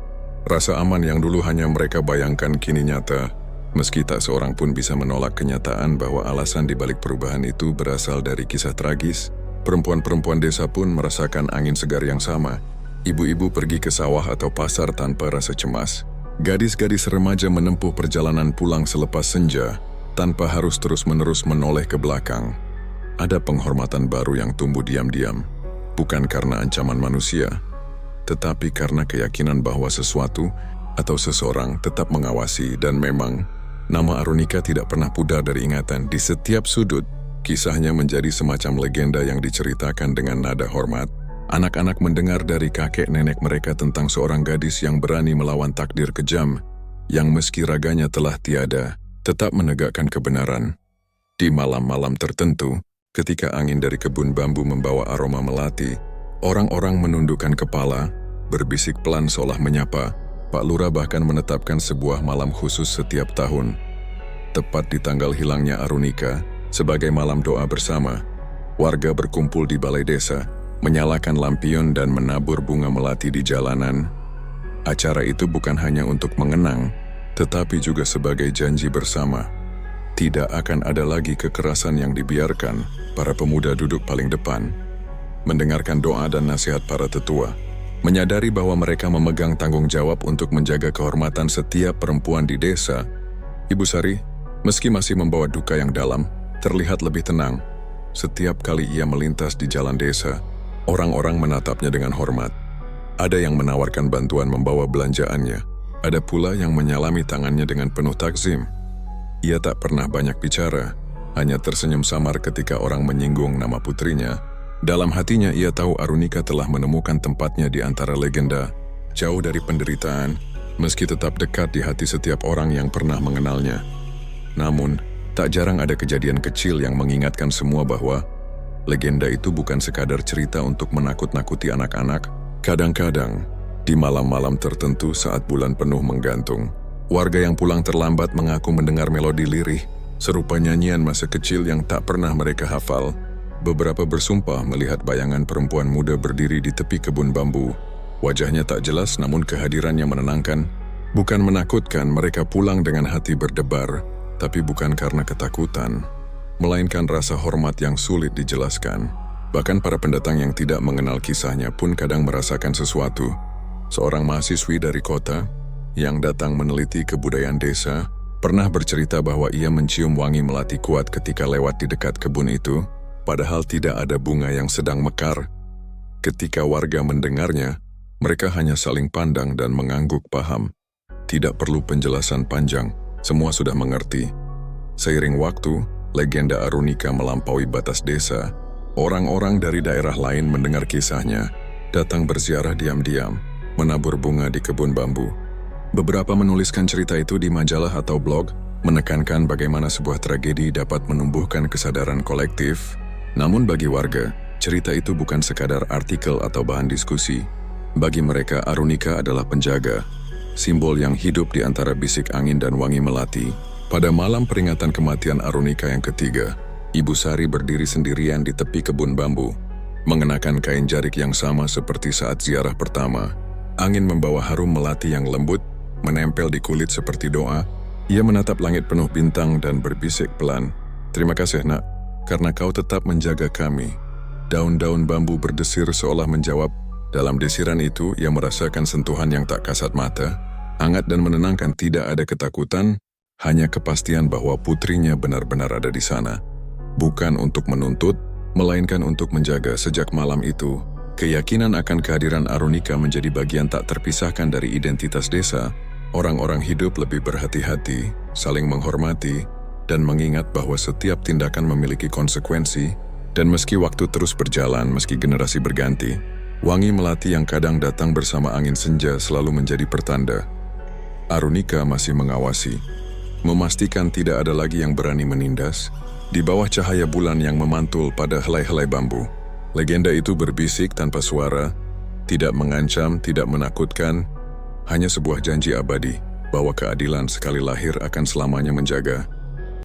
Rasa aman yang dulu hanya mereka bayangkan kini nyata. Meski tak seorang pun bisa menolak kenyataan bahwa alasan dibalik perubahan itu berasal dari kisah tragis, perempuan-perempuan desa pun merasakan angin segar yang sama. Ibu-ibu pergi ke sawah atau pasar tanpa rasa cemas. Gadis-gadis remaja menempuh perjalanan pulang selepas senja, tanpa harus terus-menerus menoleh ke belakang. Ada penghormatan baru yang tumbuh diam-diam, bukan karena ancaman manusia, tetapi karena keyakinan bahwa sesuatu atau seseorang tetap mengawasi. Dan memang, nama Arunika tidak pernah pudar dari ingatan. Di setiap sudut, kisahnya menjadi semacam legenda yang diceritakan dengan nada hormat. Anak-anak mendengar dari kakek nenek mereka tentang seorang gadis yang berani melawan takdir kejam, yang meski raganya telah tiada, tetap menegakkan kebenaran. Di malam-malam tertentu, ketika angin dari kebun bambu membawa aroma melati, orang-orang menundukkan kepala, berbisik pelan seolah menyapa. Pak Lurah bahkan menetapkan sebuah malam khusus setiap tahun, tepat di tanggal hilangnya Arunika, sebagai malam doa bersama. Warga berkumpul di balai desa, menyalakan lampion dan menabur bunga melati di jalanan. Acara itu bukan hanya untuk mengenang, tetapi juga sebagai janji bersama. Tidak akan ada lagi kekerasan yang dibiarkan. Para pemuda duduk paling depan, mendengarkan doa dan nasihat para tetua, menyadari bahwa mereka memegang tanggung jawab untuk menjaga kehormatan setiap perempuan di desa. Ibu Sari, meski masih membawa duka yang dalam, terlihat lebih tenang. Setiap kali ia melintas di jalan desa, orang-orang menatapnya dengan hormat. Ada yang menawarkan bantuan membawa belanjaannya, ada pula yang menyalami tangannya dengan penuh takzim. Ia tak pernah banyak bicara, hanya tersenyum samar ketika orang menyinggung nama putrinya. Dalam hatinya ia tahu Arunika telah menemukan tempatnya di antara legenda, jauh dari penderitaan, meski tetap dekat di hati setiap orang yang pernah mengenalnya. Namun, tak jarang ada kejadian kecil yang mengingatkan semua bahwa legenda itu bukan sekadar cerita untuk menakut-nakuti anak-anak. Kadang-kadang, di malam-malam tertentu saat bulan penuh menggantung, warga yang pulang terlambat mengaku mendengar melodi lirih, serupa nyanyian masa kecil yang tak pernah mereka hafal. Beberapa bersumpah melihat bayangan perempuan muda berdiri di tepi kebun bambu. Wajahnya tak jelas namun kehadirannya menenangkan. Bukan menakutkan, mereka pulang dengan hati berdebar, tapi bukan karena ketakutan. melainkan rasa hormat yang sulit dijelaskan. Bahkan para pendatang yang tidak mengenal kisahnya pun kadang merasakan sesuatu. Seorang mahasiswi dari kota yang datang meneliti kebudayaan desa pernah bercerita bahwa ia mencium wangi melati kuat ketika lewat di dekat kebun itu, padahal tidak ada bunga yang sedang mekar. Ketika warga mendengarnya, mereka hanya saling pandang dan mengangguk paham. Tidak perlu penjelasan panjang, semua sudah mengerti. Seiring waktu, legenda Arunika melampaui batas desa. Orang-orang dari daerah lain mendengar kisahnya, datang berziarah diam-diam, menabur bunga di kebun bambu. Beberapa menuliskan cerita itu di majalah atau blog, menekankan bagaimana sebuah tragedi dapat menumbuhkan kesadaran kolektif. Namun bagi warga, cerita itu bukan sekadar artikel atau bahan diskusi. Bagi mereka, Arunika adalah penjaga, simbol yang hidup di antara bisik angin dan wangi melati. Pada malam peringatan kematian Arunika yang ketiga, Ibu Sari berdiri sendirian di tepi kebun bambu, mengenakan kain jarik yang sama seperti saat ziarah pertama. Angin membawa harum melati yang lembut, menempel di kulit seperti doa. Ia menatap langit penuh bintang dan berbisik pelan, "Terima kasih, Nak, karena kau tetap menjaga kami." Daun-daun bambu berdesir seolah menjawab. Dalam desiran itu, ia merasakan sentuhan yang tak kasat mata, hangat dan menenangkan. Tidak ada ketakutan, hanya kepastian bahwa putrinya benar-benar ada di sana. Bukan untuk menuntut, melainkan untuk menjaga. Sejak malam itu, keyakinan akan kehadiran Arunika menjadi bagian tak terpisahkan dari identitas desa. Orang-orang hidup lebih berhati-hati, saling menghormati, dan mengingat bahwa setiap tindakan memiliki konsekuensi. Dan meski waktu terus berjalan, meski generasi berganti, wangi melati yang kadang datang bersama angin senja selalu menjadi pertanda. Arunika masih mengawasi, memastikan tidak ada lagi yang berani menindas. Di bawah cahaya bulan yang memantul pada helai-helai bambu, legenda itu berbisik tanpa suara, tidak mengancam, tidak menakutkan, hanya sebuah janji abadi bahwa keadilan sekali lahir akan selamanya menjaga.